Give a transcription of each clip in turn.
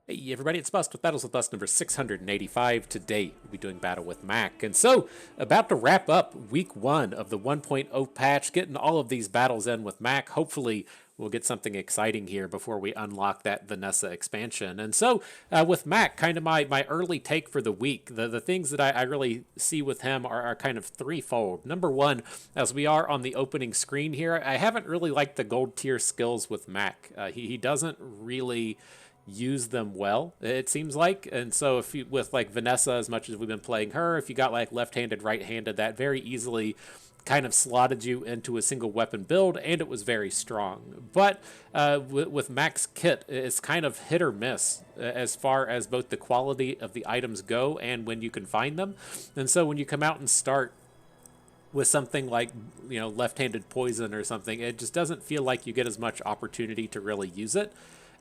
Hey everybody, it's Bust with Battles with Us number 685. Today we'll be doing Battle with Mac. And so, about to wrap up week 1 of the 1.0 patch, getting all of these battles in with Mac. Hopefully we'll get something exciting here before we unlock that Vanessa expansion. And so, with Mac, kind of my early take for the week, the things that I really see with him are kind of threefold. Number one, as we are on the opening screen here, I haven't really liked the gold tier skills with Mac. He doesn't really use them well, it seems like. And so if you, with like Vanessa, as much as we've been playing her, if you got like left-handed, right-handed, that very easily kind of slotted you into a single weapon build, and it was very strong. But with Mac's kit, it's kind of hit or miss as far as both the quality of the items go and when you can find them. And so when you come out and start with something like, left-handed poison or something, it just doesn't feel like you get as much opportunity to really use it.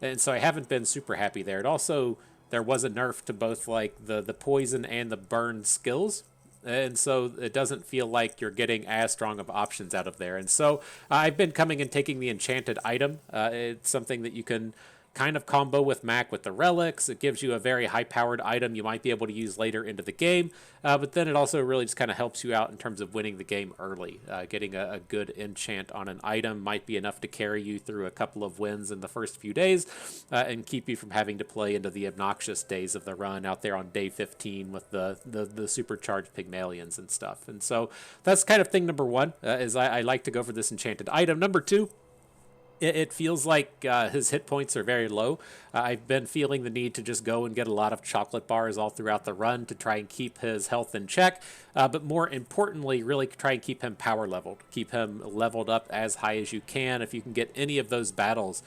And so I haven't been super happy there. It also, there was a nerf to both like the poison and the burn skills, and so it doesn't feel like you're getting as strong of options out of there. And so I've been coming and taking the enchanted item. It's something that you can kind of combo with Mac with the relics. It gives you a very high powered item you might be able to use later into the game, but then it also really just kind of helps you out in terms of winning the game early. Getting a good enchant on an item might be enough to carry you through a couple of wins in the first few days, and keep you from having to play into the obnoxious days of the run out there on day 15 with the supercharged Pygmalions and stuff. And so that's kind of thing number one, is I like to go for this enchanted item. Number two, it feels like his hit points are very low. I've been feeling the need to just go and get a lot of chocolate bars all throughout the run to try and keep his health in check, but more importantly, really try and keep him power leveled, keep him leveled up as high as you can. If you can get any of those battles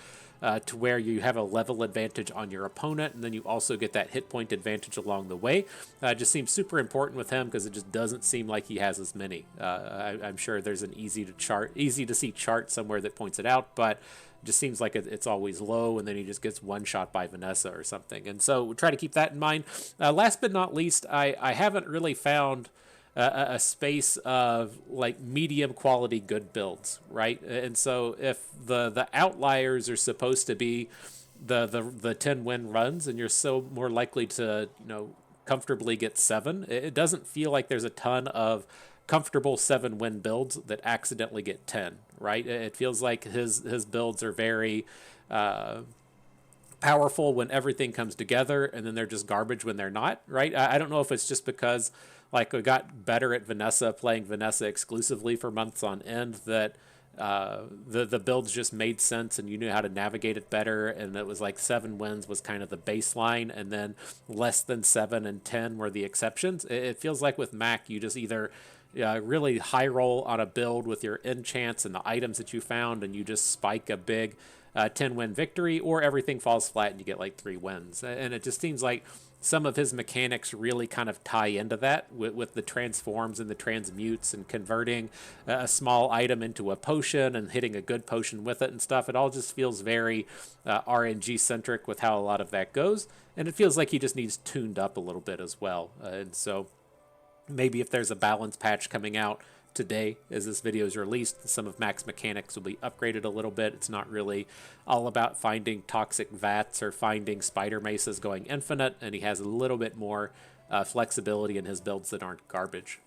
to where you have a level advantage on your opponent, and then you also get that hit point advantage along the way. It just seems super important with him because it just doesn't seem like he has as many. I'm sure there's an easy to see chart somewhere that points it out, but it just seems like it's always low, and then he just gets one shot by Vanessa or something. And so we try to keep that in mind. Last but not least, I haven't really found a space of like medium quality good builds, right? And so if the outliers are supposed to be the 10 win runs, and you're so more likely to comfortably get 7, it doesn't feel like there's a ton of comfortable 7 win builds that accidentally get 10, right? It feels like his builds are very powerful when everything comes together, and then they're just garbage when they're not, right? I don't know if it's just because like we got better at Vanessa, playing Vanessa exclusively for months on end, that the builds just made sense and you knew how to navigate it better, and it was like 7 wins was kind of the baseline, and then less than 7 and 10 were the exceptions. It feels like with Mac, you just either really high roll on a build with your enchants and the items that you found, and you just spike a big 10 win victory, or everything falls flat and you get like 3 wins. And it just seems like some of his mechanics really kind of tie into that with the transforms and the transmutes and converting a small item into a potion and hitting a good potion with it and stuff. It all just feels very RNG centric with how a lot of that goes. And it feels like he just needs tuned up a little bit as well. And so maybe if there's a balance patch coming out today as this video is released, some of Mac's mechanics will be upgraded a little bit. It's not really all about finding toxic vats or finding spider maces going infinite, and he has a little bit more flexibility in his builds that aren't garbage.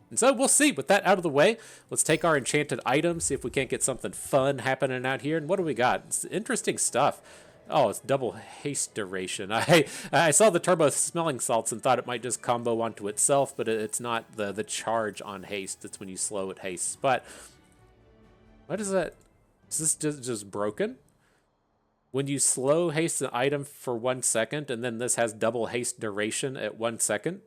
And so we'll see. With that out of the way, let's take our enchanted items, see if we can't get something fun happening out here. And what do we got? It's interesting stuff. Oh, it's double haste duration. I saw the turbo smelling salts and thought it might just combo onto itself, but it's not the charge on haste. It's when you slow it haste. But what is that? Is this just broken? When you slow haste an item for 1 second, and then this has double haste duration at 1 second.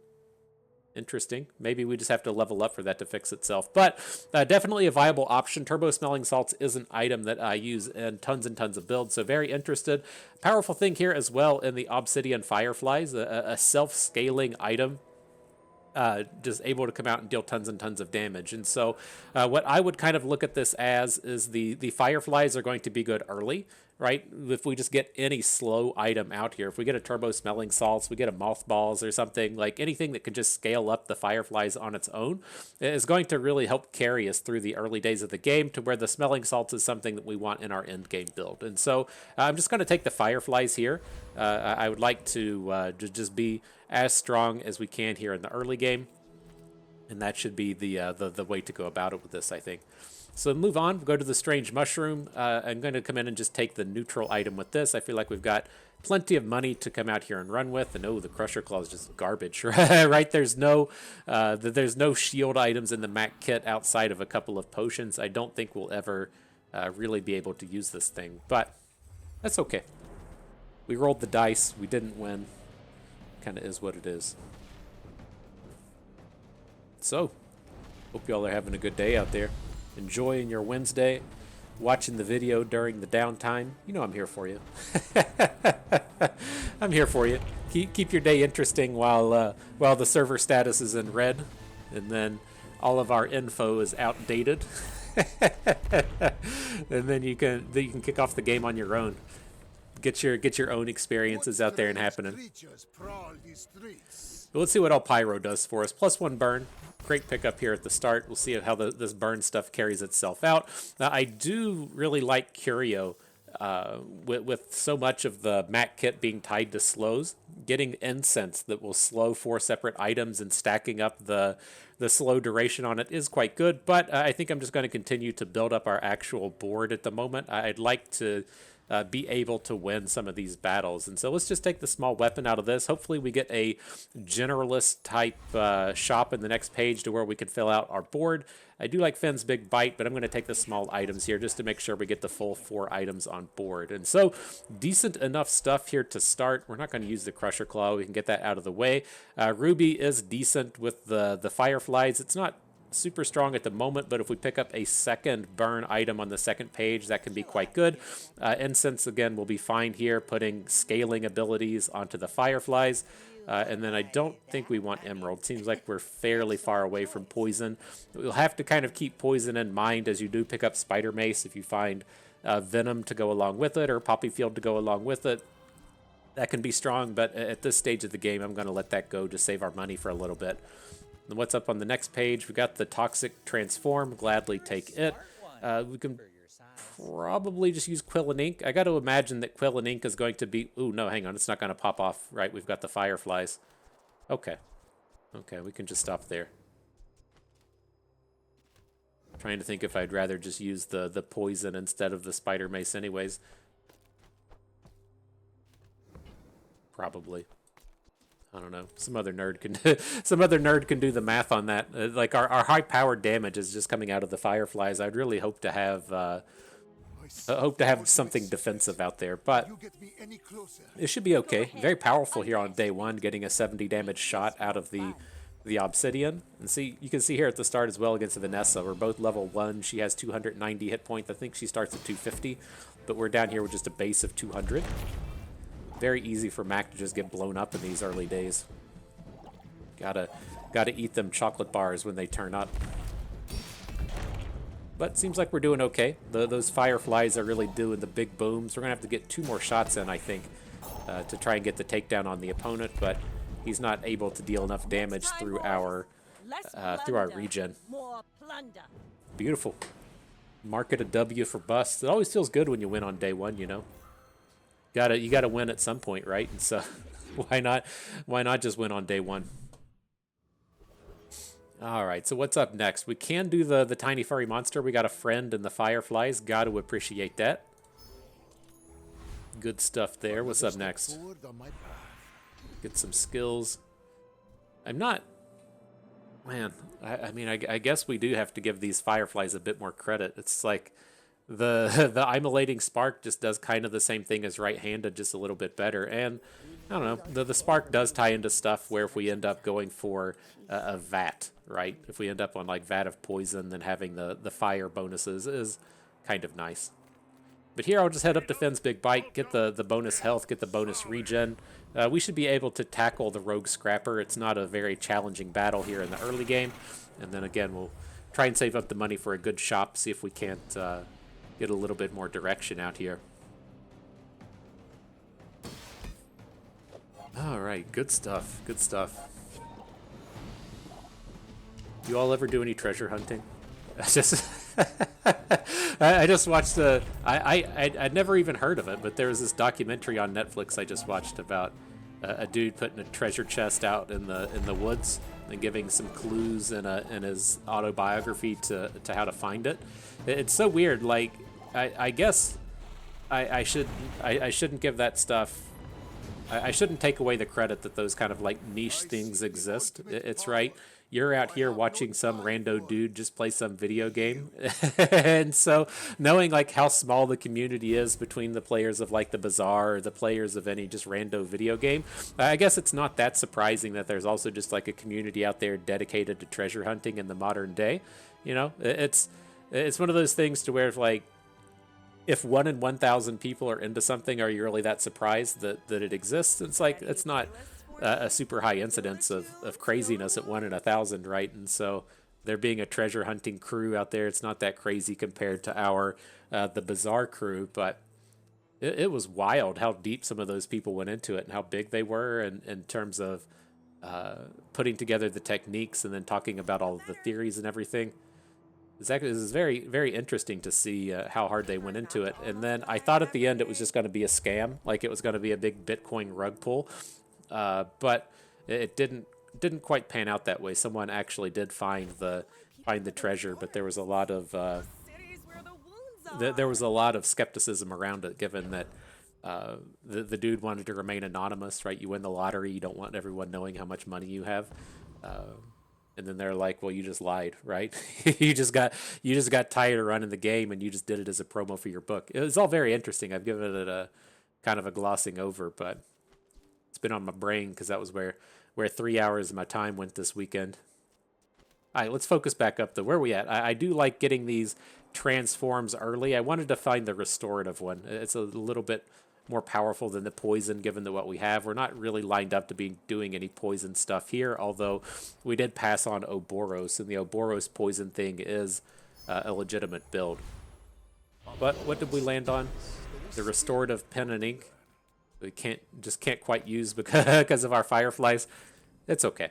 Interesting. Maybe we just have to level up for that to fix itself. But definitely a viable option. Turbo Smelling Salts is an item that I use in tons and tons of builds, so very interested. Powerful thing here as well in the Obsidian Fireflies, a self-scaling item. Just able to come out and deal tons and tons of damage. And so what I would kind of look at this as is the Fireflies are going to be good early. right? If we just get any slow item out here, if we get a turbo smelling salts, we get a mothballs or something, like anything that can just scale up the fireflies on its own is going to really help carry us through the early days of the game to where the smelling salts is something that we want in our end game build. And so I'm just going to take the fireflies here. I would like to just be as strong as we can here in the early game. And that should be the way to go about it with this, I think. So move on, we'll go to the strange mushroom. I'm going to come in and just take the neutral item with this. I feel like we've got plenty of money to come out here and run with. And oh, the Crusher Claw is just garbage, right? There's no shield items in the Mac kit outside of a couple of potions. I don't think we'll ever really be able to use this thing, but that's okay. We rolled the dice, we didn't win. Kind of is what it is. So, hope y'all are having a good day out there. Enjoying your Wednesday, watching the video during the downtime. You know I'm here for you. I'm here for you. Keep your day interesting while the server status is in red, and then all of our info is outdated. And then you can kick off the game on your own. Get your own experiences out there and happening. But let's see what all Pyro does for us. +1 burn. Great pickup here at the start. We'll see how this burn stuff carries itself out. Now, I do really like Curio with so much of the Mac kit being tied to slows. Getting incense that will slow 4 separate items and stacking up the slow duration on it is quite good. But I think I'm just going to continue to build up our actual board at the moment. I'd like to be able to win some of these battles. And so let's just take the small weapon out of this. Hopefully we get a generalist type shop in the next page to where we can fill out our board. I do like Finn's Big Bite, but I'm going to take the small items here just to make sure we get the full 4 items on board. And so decent enough stuff here to start. We're not going to use the Crusher Claw. We can get that out of the way. Ruby is decent with the Fireflies. It's not super strong at the moment, but if we pick up a second burn item on the second page, that can be quite good. Incense, again, will be fine here, putting scaling abilities onto the Fireflies. And then I don't think we want Emerald. Seems like we're fairly far away from Poison. We'll have to kind of keep Poison in mind as you do pick up Spider Mace. If you find Venom to go along with it or Poppy Field to go along with it, that can be strong. But at this stage of the game, I'm going to let that go to save our money for a little bit. And what's up on the next page? We got the Toxic Transform. Gladly take it. We can probably just use Quill and Ink. I got to imagine that Quill and Ink is going to be... Ooh, no, hang on. It's not going to pop off, right? We've got the Fireflies. Okay. Okay, we can just stop there. I'm trying to think if I'd rather just use the Poison instead of the Spider Mace anyways. Probably. I don't know. Some other nerd can do the math on that. Like our high powered damage is just coming out of the Fireflies. I'd really hope to have something defensive out there, but it should be okay. Very powerful here on day 1, getting a 70 damage shot out of the Obsidian. And see, you can see here at the start as well against Vanessa. We're both level 1. She has 290 hit points. I think she starts at 250, but we're down here with just a base of 200. Very easy for Mac to just get blown up in these early days. Gotta eat them chocolate bars when they turn up. But seems like we're doing okay. Those Fireflies are really doing the big booms. We're gonna have to get 2 more shots in, I think, to try and get the takedown on the opponent. But he's not able to deal enough damage through our regen. Beautiful. Mark it a W for bust. It always feels good when you win on day 1, you know. You gotta win at some point, right? And so why not just win on day 1? All right, so what's up next? We can do the tiny furry monster. We got a friend in the Fireflies. Got to appreciate that. Good stuff there. What's up next? Get some skills. I'm not... Man, I mean, I guess we do have to give these Fireflies a bit more credit. It's like... The immolating spark just does kind of the same thing as right-handed, just a little bit better. And I don't know, the spark does tie into stuff where if we end up going for a vat, right? If we end up on like vat of poison, then having the fire bonuses is kind of nice. But here I'll just head up to Finn's Big Bite, get the bonus health, get the bonus regen. We should be able to tackle the Rogue Scrapper. It's not a very challenging battle here in the early game. And then again, we'll try and save up the money for a good shop, see if we can't... get a little bit more direction out here. All right, good stuff. Good stuff. You all ever do any treasure hunting? I just I just watched I'd never even heard of it, but there was this documentary on Netflix I just watched about a dude putting a treasure chest out in the woods and giving some clues in his autobiography to how to find it. It's so weird. Like I guess I should I shouldn't give that stuff. I shouldn't take away the credit that those kind of like niche things exist. It's right. You're out here watching some rando dude just play some video game. And so knowing like how small the community is between the players of like the Bazaar or the players of any just rando video game, I guess it's not that surprising that there's also just like a community out there dedicated to treasure hunting in the modern day. You know, it's one of those things to where if 1 in 1,000 people are into something, are you really that surprised that it exists? It's like, it's not a super high incidence of craziness at 1 in 1,000, right? And so there being a treasure hunting crew out there, it's not that crazy compared to the Bazaar crew, but it was wild how deep some of those people went into it and how big they were in terms of putting together the techniques and then talking about all of the theories and everything. Exactly, this is very, very interesting to see how hard they went into it. And then I thought at the end it was just going to be a scam, like it was going to be a big Bitcoin rug pull, but it didn't quite pan out that way. Someone actually did find the treasure, but there was a lot of there was a lot of skepticism around it, given that the dude wanted to remain anonymous. Right, you win the lottery, you don't want everyone knowing how much money you have. And then they're like, "Well, you just lied, right? you just got tired of running the game, and you just did it as a promo for your book." It was all very interesting. I've given it a kind of a glossing over, but it's been on my brain because that was where 3 hours of my time went this weekend. All right, let's focus back up though. Where are we at? I do like getting these transforms early. I wanted to find the restorative one. It's a little bit more powerful than the poison, given that what we have. We're not really lined up to be doing any poison stuff here, although we did pass on Ouroboros, and the Ouroboros poison thing is a legitimate build. But what did we land on? The restorative pen and ink. We can't quite use because of our fireflies. It's okay.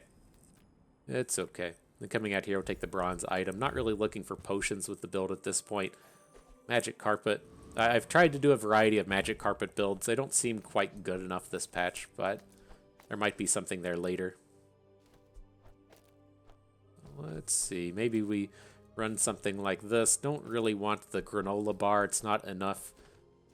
It's okay. Then coming out here, we'll take the bronze item. Not really looking for potions with the build at this point. Magic carpet. I've tried to do a variety of magic carpet builds. They don't seem quite good enough this patch, but there might be something there later. Let's see. Maybe we run something like this. Don't really want the granola bar. It's not enough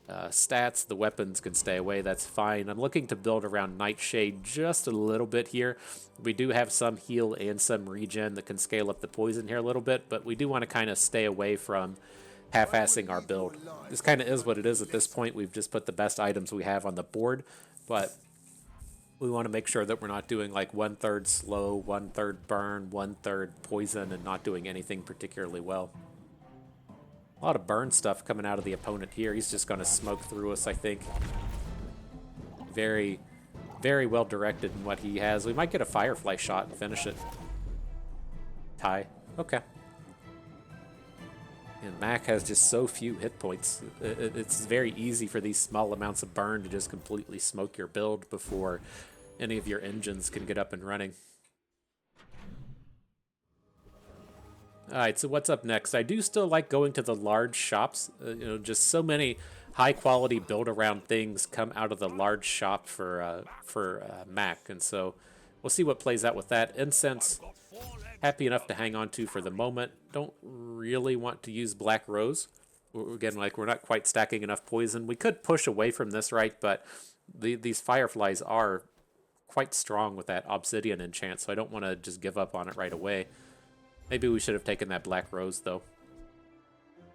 stats. The weapons can stay away. That's fine. I'm looking to build around Nightshade just a little bit here. We do have some heal and some regen that can scale up the poison here a little bit, but we do want to kind of stay away from half-assing our build. This kind of is what it is at this point. We've just put the best items we have on the board, but we want to make sure that we're not doing like 1/3 slow, 1/3 burn, 1/3 poison, and not doing anything particularly well. A lot of burn stuff coming out of the opponent here. He's just going to smoke through us, I think. Very, very well directed in what he has. We might get a firefly shot and finish it. Tie. Okay. And Mac has just so few hit points. It's very easy for these small amounts of burn to just completely smoke your build before any of your engines can get up and running. Alright, so what's up next? I do still like going to the large shops. Just so many high-quality build-around things come out of the large shop for Mac. And so we'll see what plays out with that. Incense, happy enough to hang on to for the moment. Don't really want to use Black Rose. Again, like, we're not quite stacking enough poison. We could push away from this, right? But these fireflies are quite strong with that obsidian enchant, so I don't want to just give up on it right away. Maybe we should have taken that Black Rose, though.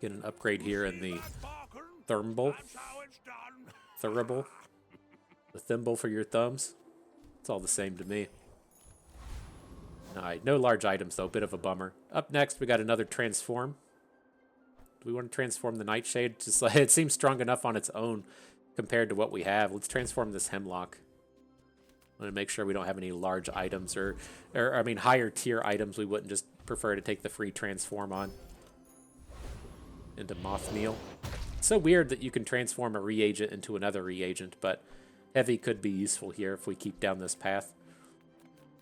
Get an upgrade here in the Thimble. The thimble for your thumbs. It's all the same to me. Alright, no large items, though. Bit of a bummer. Up next, we got another transform. Do we want to transform the Nightshade? Just like, it seems strong enough on its own compared to what we have. Let's transform this Hemlock. I want to make sure we don't have any large items or I mean, higher tier items we wouldn't just prefer to take the free transform on. Into Moth Meal. It's so weird that you can transform a reagent into another reagent, but Heavy could be useful here if we keep down this path.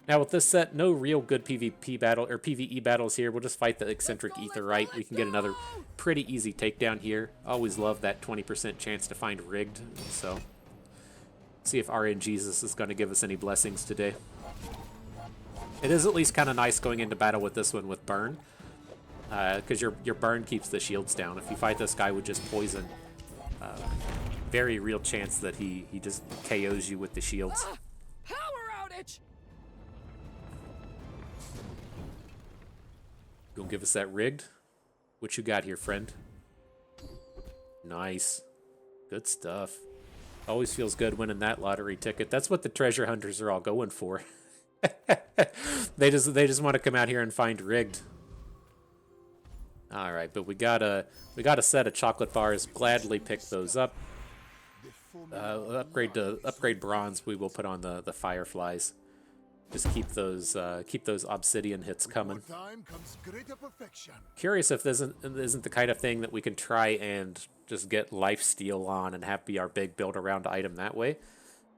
Now with this set, no real good PvP battle or PvE battles here. We'll just fight the eccentric Aetheryte. We can get another pretty easy takedown here. Always love that 20% chance to find rigged. So see if RNGesus is going to give us any blessings today. It is at least kind of nice going into battle with this one with burn, because your burn keeps the shields down. If you fight this guy with just poison, very real chance that he just KOs you with the shields. Power outage! Gonna give us that rigged? What you got here, friend? Nice. Good stuff. Always feels good winning that lottery ticket. That's what the treasure hunters are all going for. They just want to come out here and find rigged. All right, but we got a set of chocolate bars. Gladly pick those up. Upgrade bronze. We will put on the fireflies. Just keep those obsidian hits coming. Curious if this isn't the kind of thing that we can try and just get lifesteal on and have be our big build around item that way.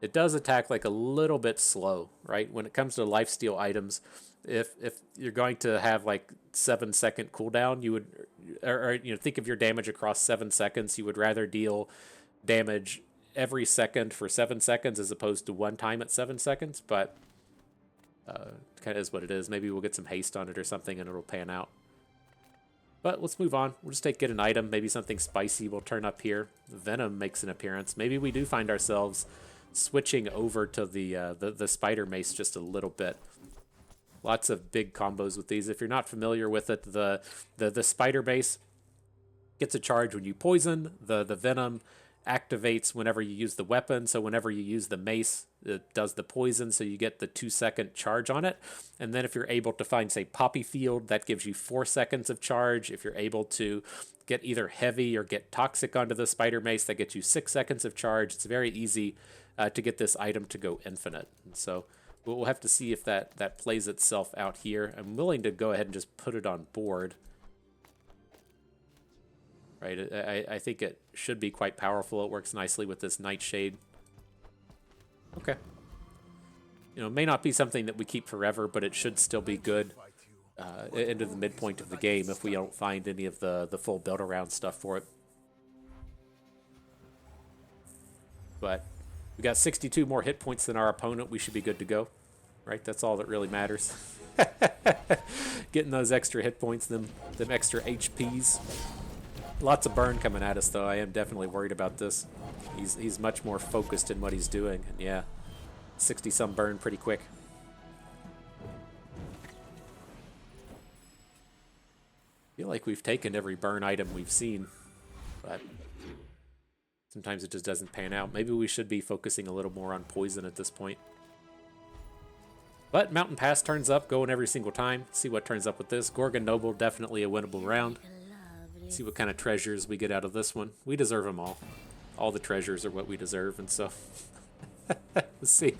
It does attack like a little bit slow, right? When it comes to lifesteal items, if you're going to have like 7-second cooldown, you would, or think of your damage across 7 seconds. You would rather deal damage every second for 7 seconds as opposed to one time at 7 seconds. But kind of is what it is. Maybe we'll get some haste on it or something, and it'll pan out. But let's move on. We'll just get an item. Maybe something spicy will turn up here. Venom makes an appearance. Maybe we do find ourselves switching over to the spider mace just a little bit. Lots of big combos with these. If you're not familiar with it, the spider mace gets a charge when you poison. The venom activates whenever you use the weapon. So whenever you use the mace, it does the poison, so you get the 2-second charge on it. And then if you're able to find, say, Poppy Field, that gives you 4 seconds of charge. If you're able to get either heavy or get toxic onto the spider mace, that gets you 6 seconds of charge. It's very easy to get this item to go infinite. And so we'll have to see if that plays itself out here. I'm willing to go ahead and just put it on board. Right, I think it should be quite powerful. It works nicely with this Nightshade. Okay. It may not be something that we keep forever, but it should still be good into the midpoint of the game if we don't find any of the full build-around stuff for it. But we got 62 more hit points than our opponent. We should be good to go. Right, that's all that really matters. Getting those extra hit points, them extra HPs. Lots of burn coming at us, though. I am definitely worried about this. He's much more focused in what he's doing. And yeah, 60-some burn pretty quick. I feel like we've taken every burn item we've seen, but sometimes it just doesn't pan out. Maybe we should be focusing a little more on poison at this point. But Mountain Pass turns up, going every single time. See what turns up with this. Gorgon Noble, definitely a winnable round. See what kind of treasures we get out of this one. We deserve them all. All the treasures are what we deserve, and so let's see.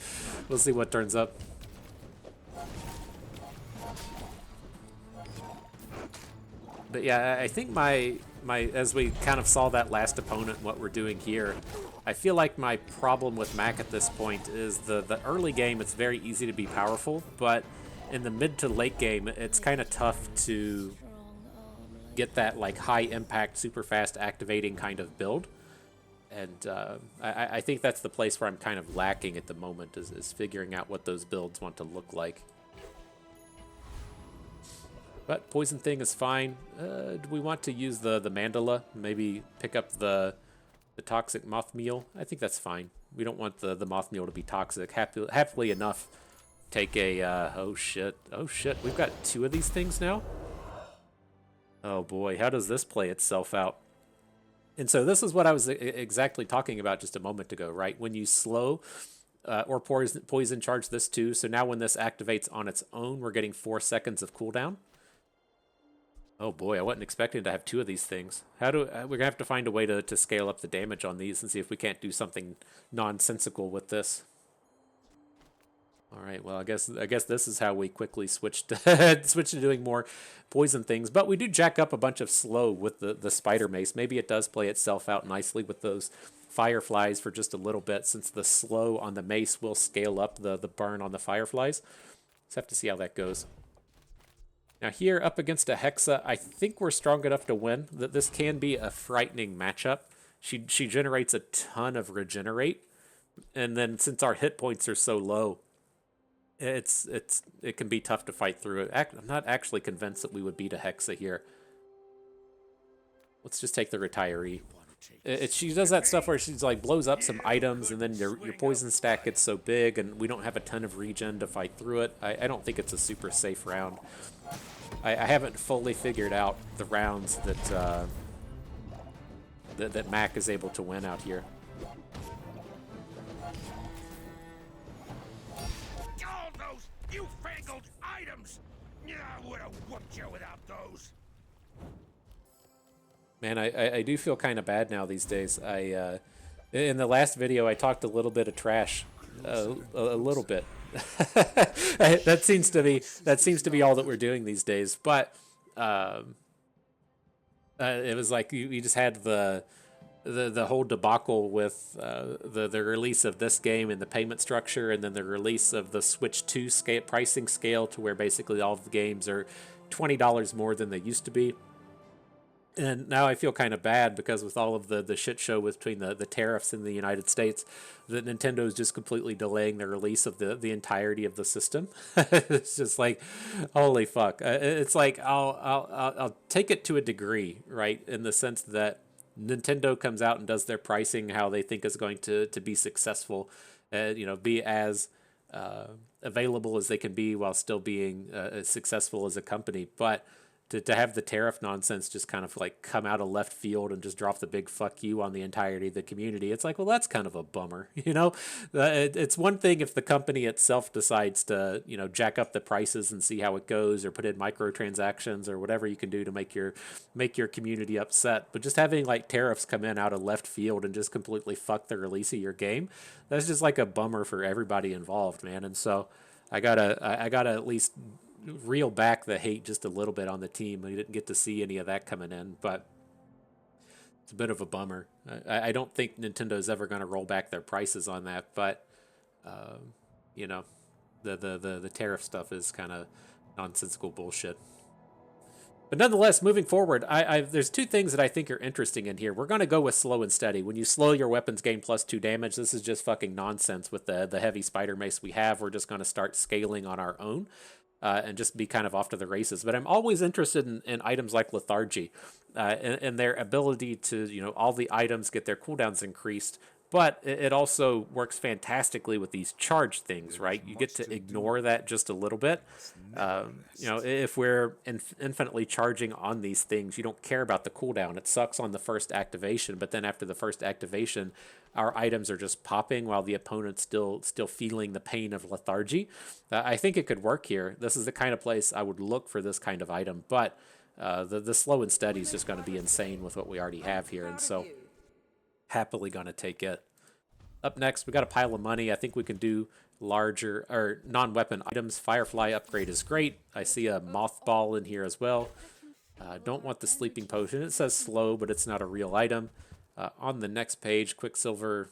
We'll see what turns up. But yeah, I think my as we kind of saw that last opponent, what we're doing here, I feel like my problem with Mac at this point is the early game. It's very easy to be powerful, but in the mid to late game, it's kind of tough to get that like high impact, super fast activating kind of build. And I think that's the place where I'm kind of lacking at the moment is figuring out what those builds want to look like. But Poison Thing is fine. Do we want to use the Mandala? Maybe pick up the Toxic Moth Meal? I think that's fine. We don't want the Moth Meal to be toxic. Happily enough, take a... oh shit. Oh shit. We've got 2 of these things now? Oh boy, how does this play itself out? And so this is what I was exactly talking about just a moment ago, right? When you slow or poison charge this too. So now when this activates on its own, we're getting 4 seconds of cooldown. Oh boy, I wasn't expecting to have 2 of these things. We're gonna have to find a way to scale up the damage on these and see if we can't do something nonsensical with this. All right, well, I guess this is how we quickly switched switch to doing more poison things. But we do jack up a bunch of slow with the spider mace. Maybe it does play itself out nicely with those fireflies for just a little bit, since the slow on the mace will scale up the burn on the fireflies. Let's have to see how that goes. Now here, up against a Hexa, I think we're strong enough to win. That this can be a frightening matchup. She generates a ton of regenerate, and then since our hit points are so low, it can be tough to fight through it. I'm not actually convinced that we would beat a Hexa here. Let's just take the retiree. She does that stuff where she's like blows up some items, and then your poison stack gets so big, and we don't have a ton of regen to fight through it. I don't think it's a super safe round. I haven't fully figured out the rounds that that Mac is able to win out here. All those newfangled items! I would have whooped you without those. Man, I do feel kind of bad now these days. In the last video, I talked a little bit of trash, a little bit. that seems to be all that we're doing these days. But it was like you just had the whole debacle with the release of this game and the payment structure, and then the release of the Switch 2 pricing scale, to where basically all of the games are $20 more than they used to be. And now I feel kind of bad because with all of the shit show between the tariffs in the United States, that Nintendo is just completely delaying the release of the entirety of the system. It's just like, holy fuck! It's like I'll take it to a degree, right? In the sense that Nintendo comes out and does their pricing how they think is going to be successful, be as available as they can be while still being successful as a company, but to have the tariff nonsense just kind of like come out of left field and just drop the big fuck you on the entirety of the community. It's like, well, that's kind of a bummer, It's one thing if the company itself decides to, jack up the prices and see how it goes, or put in microtransactions or whatever you can do to make your community upset. But just having like tariffs come in out of left field and just completely fuck the release of your game, that's just like a bummer for everybody involved, man. And so I gotta at least reel back the hate just a little bit on the team. We didn't get to see any of that coming in, but it's a bit of a bummer. I don't think Nintendo's ever going to roll back their prices on that, but the tariff stuff is kind of nonsensical bullshit. But nonetheless, moving forward, there's two things that I think are interesting in here. We're going to go with slow and steady. When you slow, your weapons gain +2 damage. This is just fucking nonsense with the heavy spider mace we have. We're just going to start scaling on our own. And just be kind of off to the races. But I'm always interested in items like lethargy and their ability to, all the items get their cooldowns increased. But it also works fantastically with these charge things, right? You get to ignore that just a little bit. If we're infinitely charging on these things, you don't care about the cooldown. It sucks on the first activation, but then after the first activation, our items are just popping while the opponent's still feeling the pain of lethargy. I think it could work here. This is the kind of place I would look for this kind of item, but the slow and steady is just going to be insane with what we already have here, and so happily going to take it. Up next, we got a pile of money. I think we can do larger or non-weapon items. Firefly upgrade is great. I see a mothball in here as well. Don't want the sleeping potion. It says slow, but it's not a real item. On the next page, Quicksilver.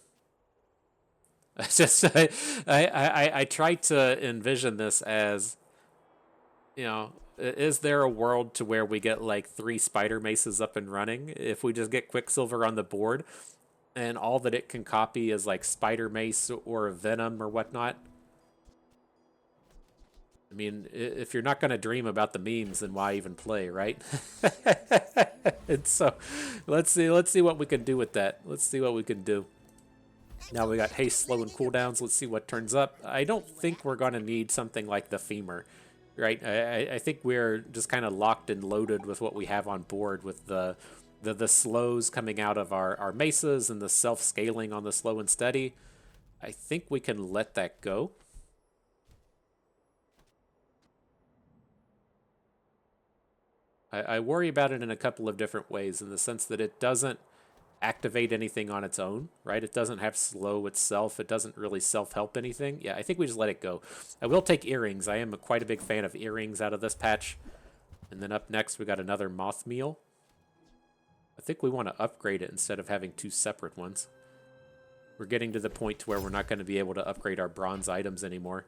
I try to envision this as, is there a world to where we get like 3 spider maces up and running? If we just get Quicksilver on the board, and all that it can copy is like spider mace or venom or whatnot. I mean, if you're not going to dream about the memes, then why even play, right? And so, let's see what we can do with that. Let's see what we can do. Now we got haste, slow, and cooldowns. Let's see what turns up. I don't think we're going to need something like the femur, right? I think we're just kind of locked and loaded with what we have on board with the slows coming out of our mesas and the self-scaling on the slow and steady. I think we can let that go. I worry about it in a couple of different ways, in the sense that it doesn't activate anything on its own, right? It doesn't have slow itself. It doesn't really self-help anything. Yeah, I think we just let it go. I will take earrings. I am quite a big fan of earrings out of this patch. And then up next, we got another moth meal. I think we want to upgrade it instead of having 2 separate ones. We're getting to the point to where we're not going to be able to upgrade our bronze items anymore.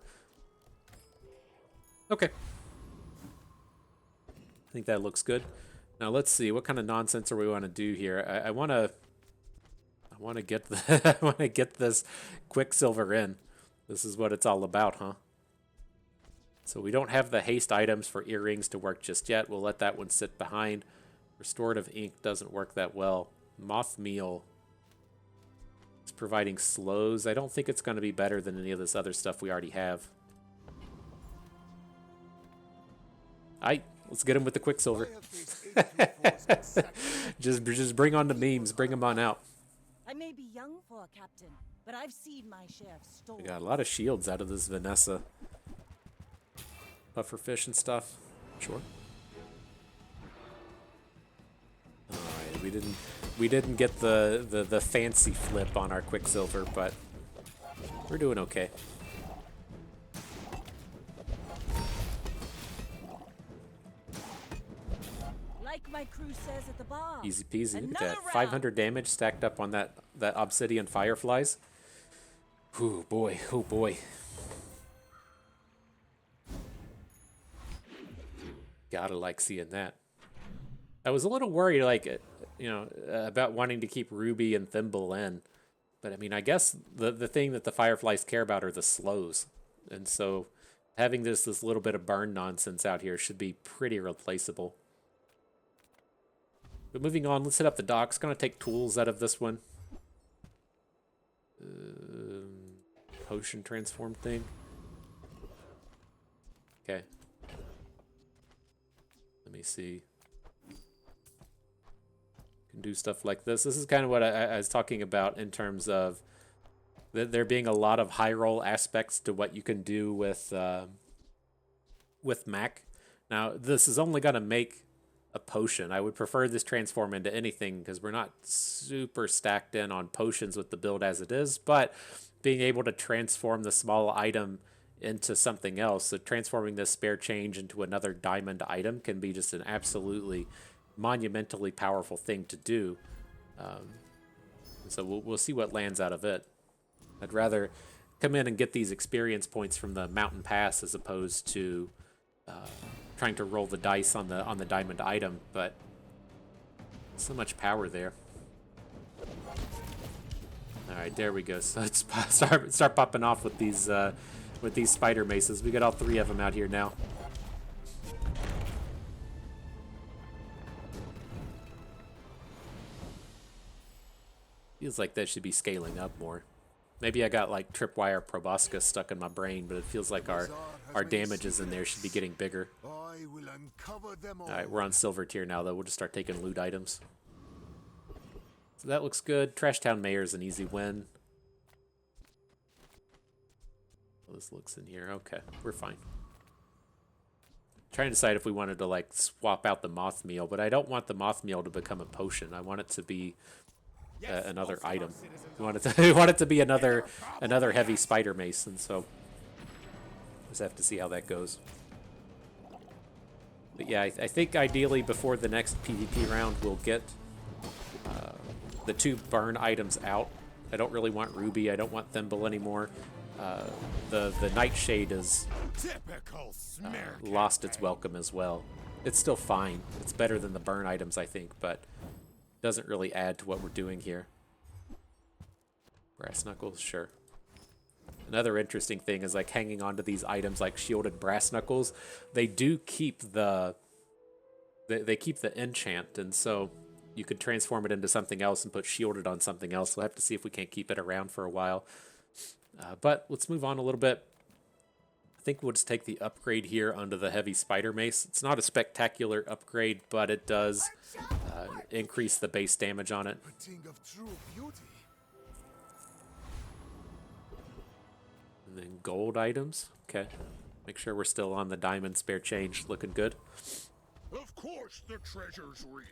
Okay. I think that looks good. Now let's see, what kind of nonsense are we want to do here? I want to get the I want to get this Quicksilver in. This is what it's all about, huh? So we don't have the haste items for earrings to work just yet. We'll let that one sit behind. Restorative ink doesn't work that well. Moth meal is providing slows. I don't think it's going to be better than any of this other stuff we already have. Let's get him with the Quicksilver. just bring on the memes. Bring them on out. I may be young for a captain, but I've seen my share of storms. We got a lot of shields out of this Vanessa. Puffer fish and stuff. Sure. Alright, we didn't get the fancy flip on our Quicksilver, but we're doing okay. Like my crew says at the bar. Easy peasy. Look at Another that. 500 damage stacked up on that obsidian fireflies. Oh boy, oh boy. Gotta like seeing that. I was a little worried, like, about wanting to keep Ruby and Thimble in. But I mean, I guess the thing that the fireflies care about are the slows. And so having this little bit of burn nonsense out here should be pretty replaceable. But moving on, let's hit up the docks. Gonna take tools out of this one. Potion transform thing. Okay. Let me see. Can do stuff like this. This is kind of what I was talking about in terms of there being a lot of high roll aspects to what you can do with Mac. Now, this is only gonna make a potion. I would prefer this transform into anything because we're not super stacked in on potions with the build as it is, but being able to transform the small item into something else, so transforming this spare change into another diamond item can be just an absolutely monumentally powerful thing to do. So we'll see what lands out of it. I'd rather come in and get these experience points from the mountain pass as opposed to trying to roll the dice on the diamond item, but so much power there. All right, there we go. So let's start popping off with these spider maces. We got all 3 of them out here now. Feels like that should be scaling up more. Maybe I got like tripwire proboscis stuck in my brain, but it feels like our damages in there should be getting bigger. Alright, we're on silver tier now though. We'll just start taking loot items. So that looks good. Trash Town Mayor's an easy win. Well, this looks in here. Okay, we're fine. Trying to decide if we wanted to like swap out the moth meal, but I don't want the moth meal to become a potion. I want it to be another item. We want it to be another heavy spider mace, and so just have to see how that goes. But yeah, I think ideally before the next PvP round we'll get the 2 burn items out. I don't really want Ruby. I don't want Thimble anymore. The Nightshade is lost its welcome as well. It's still fine. It's better than the burn items, I think, but doesn't really add to what we're doing here. Brass knuckles, sure. Another interesting thing is like hanging on to these items like shielded brass knuckles. They do keep the they keep the enchant, and so you could transform it into something else and put shielded on something else. We'll have to see if we can't keep it around for a while. But let's move on a little bit. I think we'll just take the upgrade here onto the heavy spider mace. It's not a spectacular upgrade, but it does increase the base damage on it. And then gold items. Okay. Make sure we're still on the diamond spare change. Looking good. Of course the treasure's real.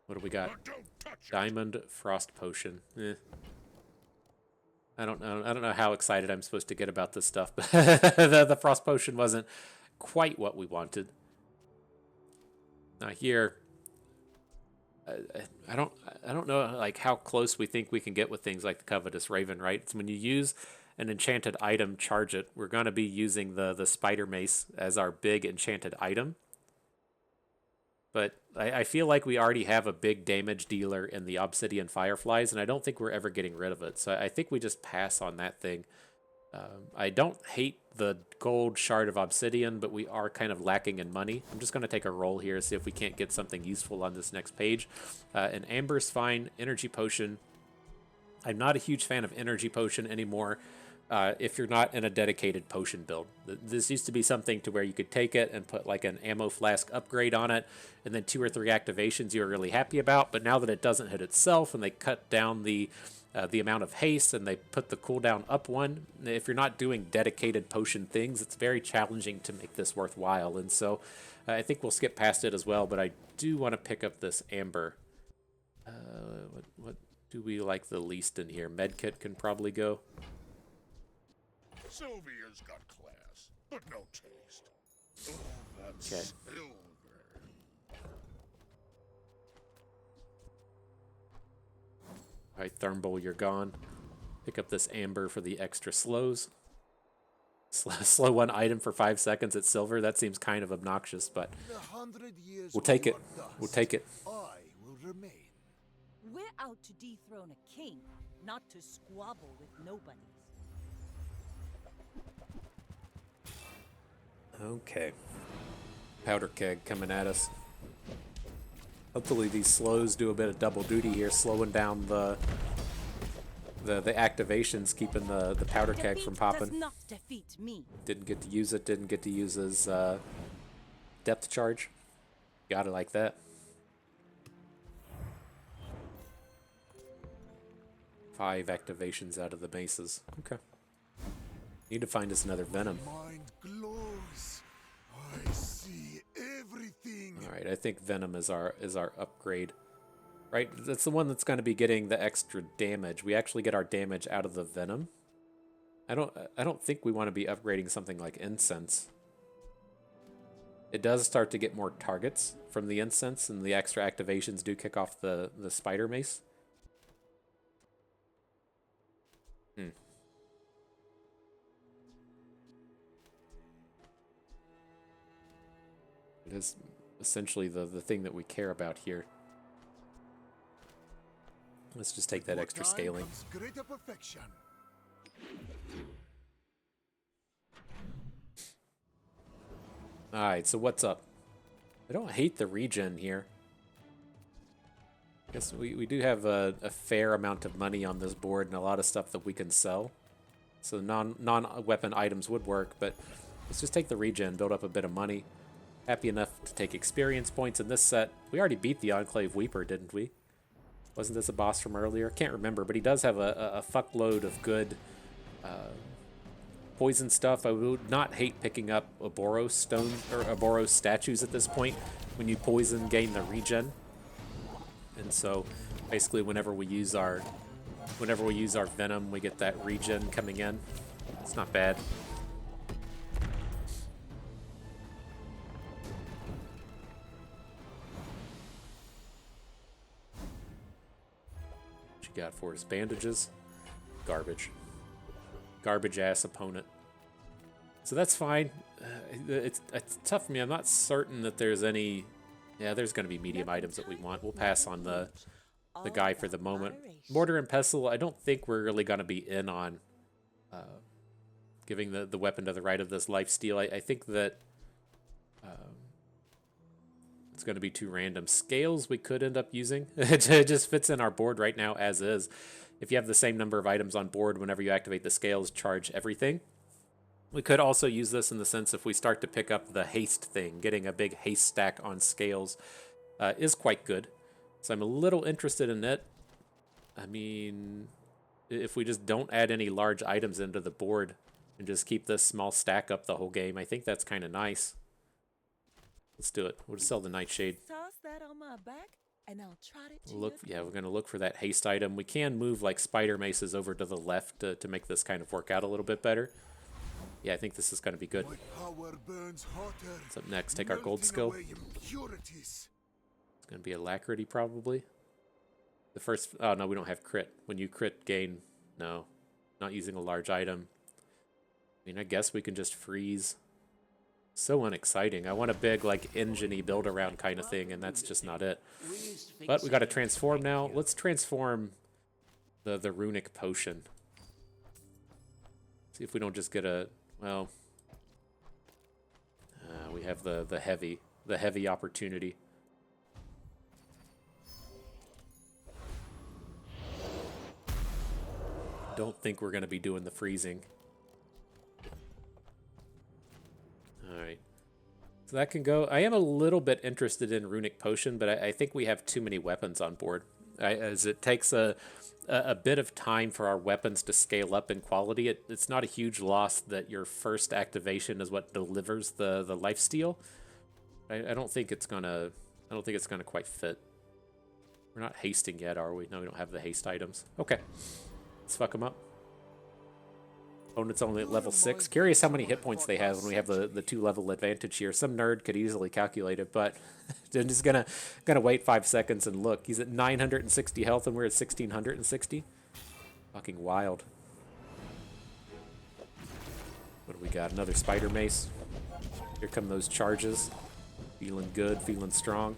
What do we got? But don't touch it. Diamond frost potion. I don't know how excited I'm supposed to get about this stuff, but the frost potion wasn't quite what we wanted. Now here, I don't I don't know like how close we think we can get with things like the Covetous Raven, right? It's when you use an enchanted item, charge it. We're gonna be using the Spider Mace as our big enchanted item. But I feel like we already have a big damage dealer in the Obsidian Fireflies, and I don't think we're ever getting rid of it. So I think we just pass on that thing. I don't hate the gold shard of obsidian, but we are kind of lacking in money. I'm just going to take a roll here, see if we can't get something useful on this next page. An amber's fine. Energy potion. I'm not a huge fan of energy potion anymore. If you're not in a dedicated potion build. This used to be something to where you could take it and put like an ammo flask upgrade on it, and then 2 or 3 activations you were really happy about. But now that it doesn't hit itself, and they cut down the amount of haste, and they put the cooldown up 1, if you're not doing dedicated potion things, it's very challenging to make this worthwhile. And so I think we'll skip past it as well, but I do want to pick up this amber. What do we like the least in here? Medkit can probably go. Sylvia's got class, but no taste. Oh, that's Okay. silver. All right, Thurmbull, you're gone. Pick up this amber for the extra slows. Slow 1 item for 5 seconds at silver. That seems kind of obnoxious, but we'll take it. We'll take it. I will remain. We're out to dethrone a king, not to squabble with nobodies. Okay. Powder keg coming at us. Hopefully these slows do a bit of double duty here, slowing down the activations, keeping the powder keg from popping. Does not defeat me. Didn't get to use it. Didn't get to use his depth charge. Got it like that. 5 activations out of the maces. Okay. Need to find us another Venom. Mind glows. I see everything. All right, I think Venom is our upgrade. Right, that's the one that's going to be getting the extra damage. We actually get our damage out of the Venom. I don't think we want to be upgrading something like Incense. It does start to get more targets from the Incense, and the extra activations do kick off the Spider Mace. It is essentially the thing that we care about here. Let's just take that extra scaling. Greater perfection. Alright, so what's up? I don't hate the regen here. I guess we do have a fair amount of money on this board and a lot of stuff that we can sell. So non-weapon items would work, but let's just take the regen, build up a bit of money. Happy enough to take experience points in this set. We already beat the Enclave Weeper, didn't we? Wasn't this a boss from earlier? Can't remember, but he does have a fuckload of good poison stuff. I would not hate picking up Aboros stone or Aboros statues at this point. When you poison, gain the regen. And so basically whenever we use our Venom, we get that regen coming in. It's not bad. Got for his bandages. Garbage. Garbage ass opponent. So that's fine. It's tough for me. I'm not certain that there's any... Yeah, there's going to be medium items that we want. We'll pass on the guy for the moment. Mortar and Pestle, I don't think we're really going to be in on giving the weapon to the right of this lifesteal. I think that it's going to be too random. Scales we could end up using. It just fits in our board right now as is. If you have the same number of items on board, whenever you activate the scales, charge everything. We could also use this in the sense if we start to pick up the haste thing. Getting a big haste stack on scales is quite good. So I'm a little interested in it. I mean, if we just don't add any large items into the board and just keep this small stack up the whole game, I think that's kind of nice. Let's do it. We'll just sell the Nightshade. Toss that on my back, and I'll trot it to Look, your yeah, we're going to look for that haste item. We can move like spider maces over to the left to make this kind of work out a little bit better. Yeah, I think this is going to be good. My power burns hotter. What's up next? Take our gold melting skill. away impurities. Let's Gonna be Alacrity probably. The first, oh no, we don't have crit. When you crit gain, no, not using a large item. I mean, I guess we can just freeze. So unexciting. I want a big, like, engine-y build-around kind of thing, and that's just not it. But we got to transform now. Let's transform the runic potion. See if we don't just get a, well, we have the heavy opportunity. Don't think we're going to be doing the freezing. Alright. So that can go. I am a little bit interested in Runic Potion, but I think we have too many weapons on board. As it takes a bit of time for our weapons to scale up in quality. It's not a huge loss that your first activation is what delivers the lifesteal. I don't think it's gonna quite fit. We're not hasting yet, are we? No, we don't have the haste items. Okay. Let's fuck them up. Opponent's only at level 6. Curious how many hit points they have when we have the 2-level advantage here. Some nerd could easily calculate it, but I'm just gonna wait 5 seconds and look. He's at 960 health and we're at 1660. Fucking wild. What do we got? Another spider mace. Here come those charges. Feeling good, feeling strong.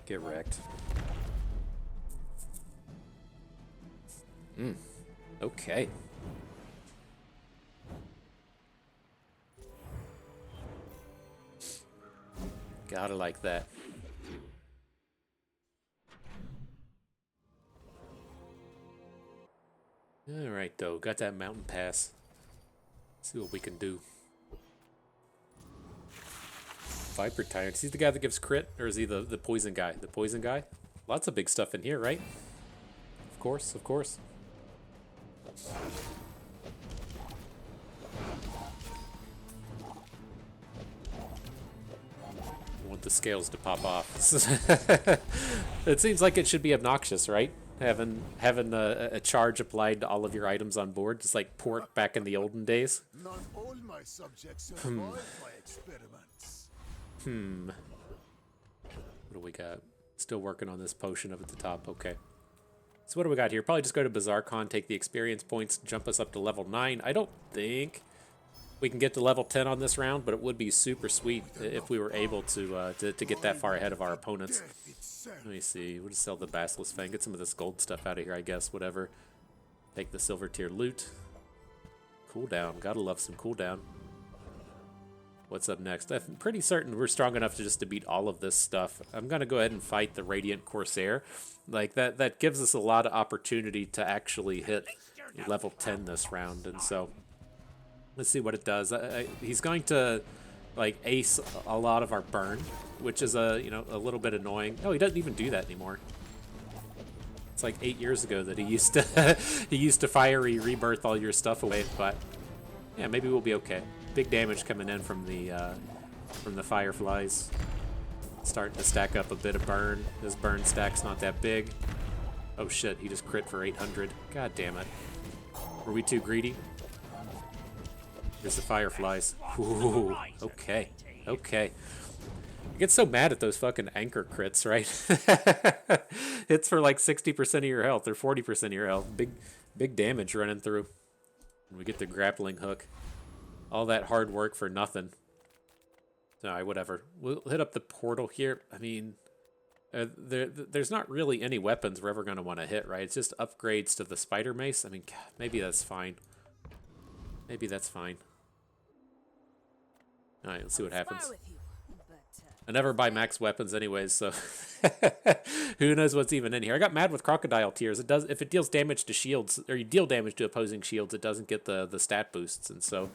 Get wrecked. Okay. Gotta like that. Alright, though. Got that mountain pass. See what we can do. Viper Tyrant. Is he the guy that gives crit? Or is he the poison guy? The poison guy? Lots of big stuff in here, right? Of course, of course. I want the scales to pop off. It seems like it should be obnoxious, right? Having a charge applied to all of your items on board, just like pork back in the olden days. Not all my subjects survive my experiments. What do we got? Still working on this potion up at the top. Okay. So what do we got here? Probably just go to Bazaar Con, take the experience points, jump us up to level 9. I don't think we can get to level 10 on this round, but it would be super sweet if we were able to get that far ahead of our opponents. Let me see. We'll just sell the Basilisk Fang. Get some of this gold stuff out of here, I guess. Whatever. Take the silver tier loot. Cooldown. Gotta love some cooldown. What's up next? I'm pretty certain we're strong enough to beat all of this stuff. I'm gonna go ahead and fight the Radiant Corsair. Like that gives us a lot of opportunity to actually hit level 10 this round, and so let's see what it does. He's going to like ace a lot of our burn, which is a little bit annoying. No, he doesn't even do that anymore. It's like 8 years ago that he used to he used to fiery rebirth all your stuff away, but yeah, maybe we'll be okay. Big damage coming in from the fireflies. Starting to stack up a bit of burn. This burn stack's not that big. Oh shit, he just crit for 800. God damn it. Were we too greedy? Here's the fireflies. Ooh, okay. Okay. I get so mad at those fucking anchor crits, right? Hits for like 60% of your health or 40% of your health. Big damage running through. And we get the grappling hook. All that hard work for nothing. Alright, whatever. We'll hit up the portal here. I mean, there's not really any weapons we're ever going to want to hit, right? It's just upgrades to the spider mace. I mean, God, maybe that's fine. Maybe that's fine. Alright, let's see what happens. I never buy max weapons anyways, so who knows what's even in here. I got mad with Crocodile Tears. It does, if it deals damage to shields, or you deal damage to opposing shields, it doesn't get the stat boosts, and so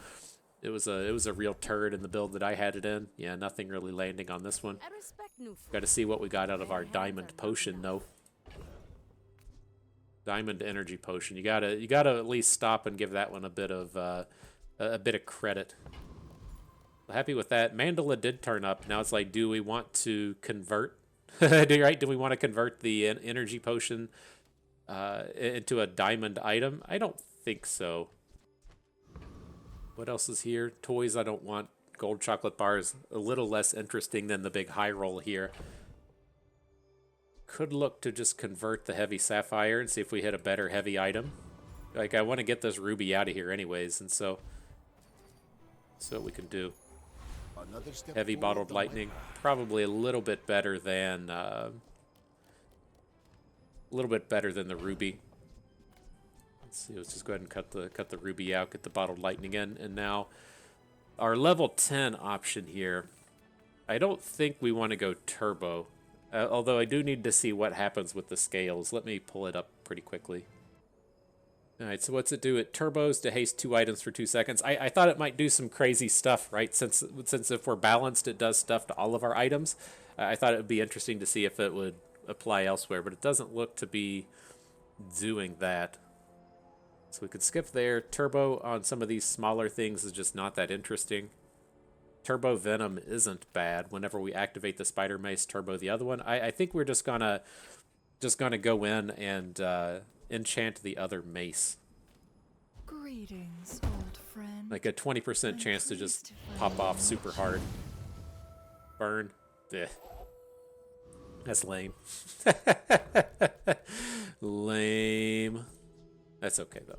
it was a real turd in the build that I had it in. Yeah, nothing really landing on this one. Got to see what we got out of our diamond potion, though. Diamond energy potion. You gotta at least stop and give that one a bit of credit. Happy with that. Mandala did turn up. Now it's like, do we want to convert? Do we want to convert the energy potion into a diamond item? I don't think so. What else is here? Toys I don't want. gold chocolate bar is a little less interesting than the big high roll here. Could look to just convert the heavy sapphire and see if we hit a better heavy item. Like, I want to get this ruby out of here anyways, and so that's what we can do. Another step Heavy forward bottled on my lightning, path. probably a little bit better than the ruby. Let's see. Let's just go ahead and cut the ruby out, get the bottled lightning in, and now our level 10 option here. I don't think we want to go turbo, although I do need to see what happens with the scales. Let me pull it up pretty quickly. All right, so what's it do? It turbos to haste 2 items for 2 seconds. I thought it might do some crazy stuff, right? Since if we're balanced, it does stuff to all of our items. I thought it would be interesting to see if it would apply elsewhere, but it doesn't look to be doing that. So we could skip there. Turbo on some of these smaller things is just not that interesting. Turbo Venom isn't bad. Whenever we activate the Spider Mace, turbo the other one. I think we're just gonna go in and enchant the other mace. Greetings, old friend. Like a 20% chance to just pop off super hard. Burn. Ugh. That's lame. Lame. That's okay though.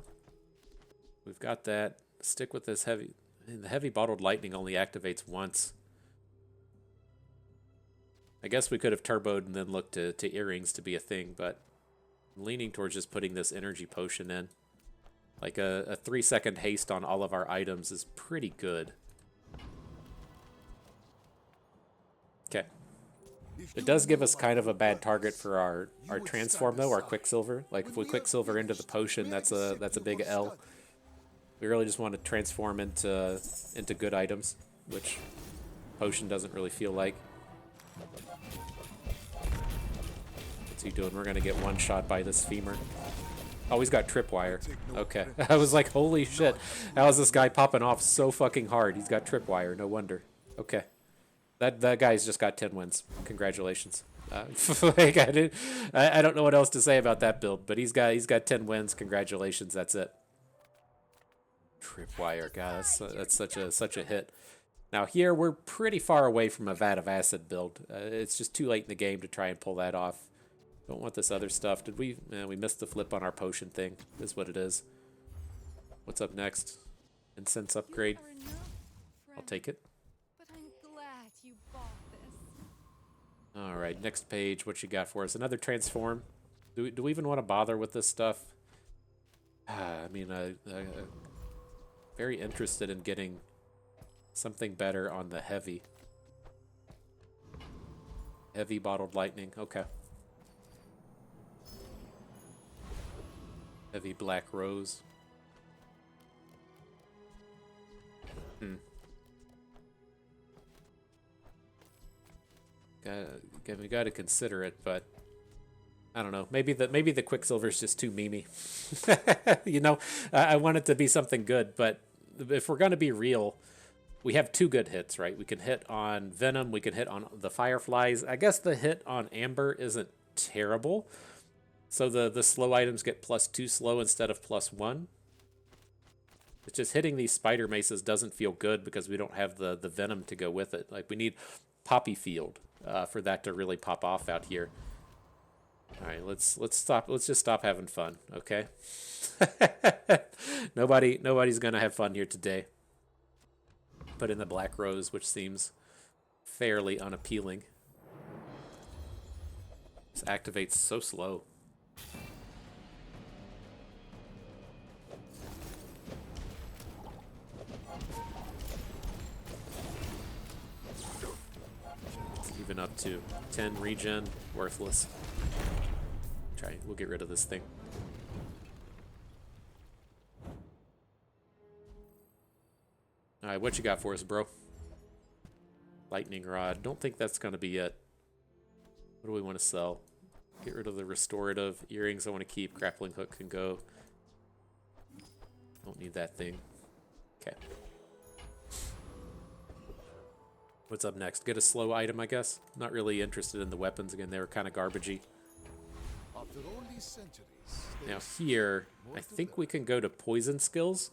We've got that. Stick with this heavy. And the heavy bottled lightning only activates once. I guess we could have turboed and then looked to earrings to be a thing, but I'm leaning towards just putting this energy potion in. Like a 3-second haste on all of our items is pretty good. Okay. It does give us kind of a bad target for our transform though, our Quicksilver. Like if we Quicksilver into the potion, that's a big L. We really just want to transform into good items, which potion doesn't really feel like. What's he doing? We're gonna get one shot by this femur. Oh, he's got tripwire. Okay. I was like, holy shit. How is this guy popping off so fucking hard? He's got tripwire, no wonder. Okay. That guy's just got 10 wins. Congratulations. Like I don't know what else to say about that build, but he's got 10 wins. Congratulations. That's it. Tripwire, God, that's such a hit. Now here we're pretty far away from a Vat of Acid build. It's just too late in the game to try and pull that off. Don't want this other stuff. Did we? We missed the flip on our potion thing. Is what it is. What's up next? Incense upgrade. I'll take it. But I'm glad you bought this. All right, next page. What you got for us? Another transform. Do we even want to bother with this stuff? I mean, very interested in getting something better on the heavy. Heavy bottled lightning. Okay. Heavy black rose. We got to consider it, but I don't know. Maybe the Quicksilver's just too memey. You know, I want it to be something good, but if we're gonna be real, we have 2 good hits, right? We can hit on Venom, we can hit on the Fireflies. I guess the hit on Amber isn't terrible. So the slow items get +2 slow instead of +1. It's just hitting these spider maces doesn't feel good because we don't have the venom to go with it. Like we need Poppy Field for that to really pop off out here. All right, let's stop. Let's just stop having fun, okay? Nobody's gonna have fun here today. Put in the Black Rose, which seems fairly unappealing. This activates so slow. Even up to 10 regen, worthless. We'll get rid of this thing. Alright, what you got for us, bro? Lightning Rod. Don't think that's gonna be it. What do we want to sell? Get rid of the restorative. Earrings I want to keep. Grappling hook can go. Don't need that thing. Okay. What's up next? Get a slow item, I guess. Not really interested in the weapons. Again, they were kind of garbagey. After all these centuries, Now here, I think we can go to poison skills.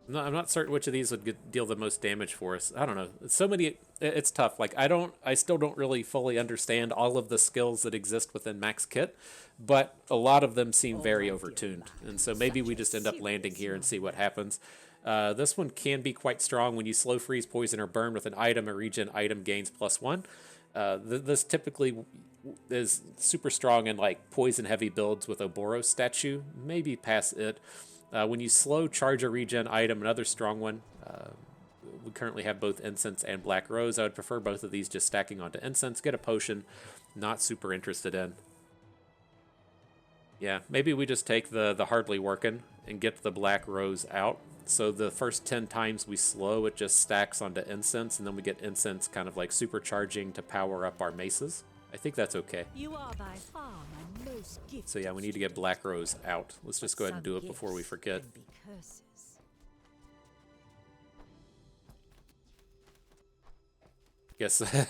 I'm not certain which of these would deal the most damage for us. I don't know. It's so many. It's tough. Like I still don't really fully understand all of the skills that exist within Max Kit, but a lot of them seem very overtuned, and so maybe we just end up landing here and see what happens. This one can be quite strong when you slow freeze, poison, or burn with an item. A regen item gains +1. This typically is super strong in like poison heavy builds with Ouroboros statue. Maybe past it. When you slow charge a regen item, another strong one. We currently have both Incense and Black Rose. I would prefer both of these just stacking onto Incense. Get a potion. Not super interested in. Yeah, maybe we just take the hardly working and get the Black Rose out. So the first 10 times we slow, it just stacks onto Incense, and then we get Incense kind of like supercharging to power up our maces. I think that's okay. You are by far my most gifted. So yeah, we need to get Black Rose out. Let's just go ahead and do it before we forget. Can be curses.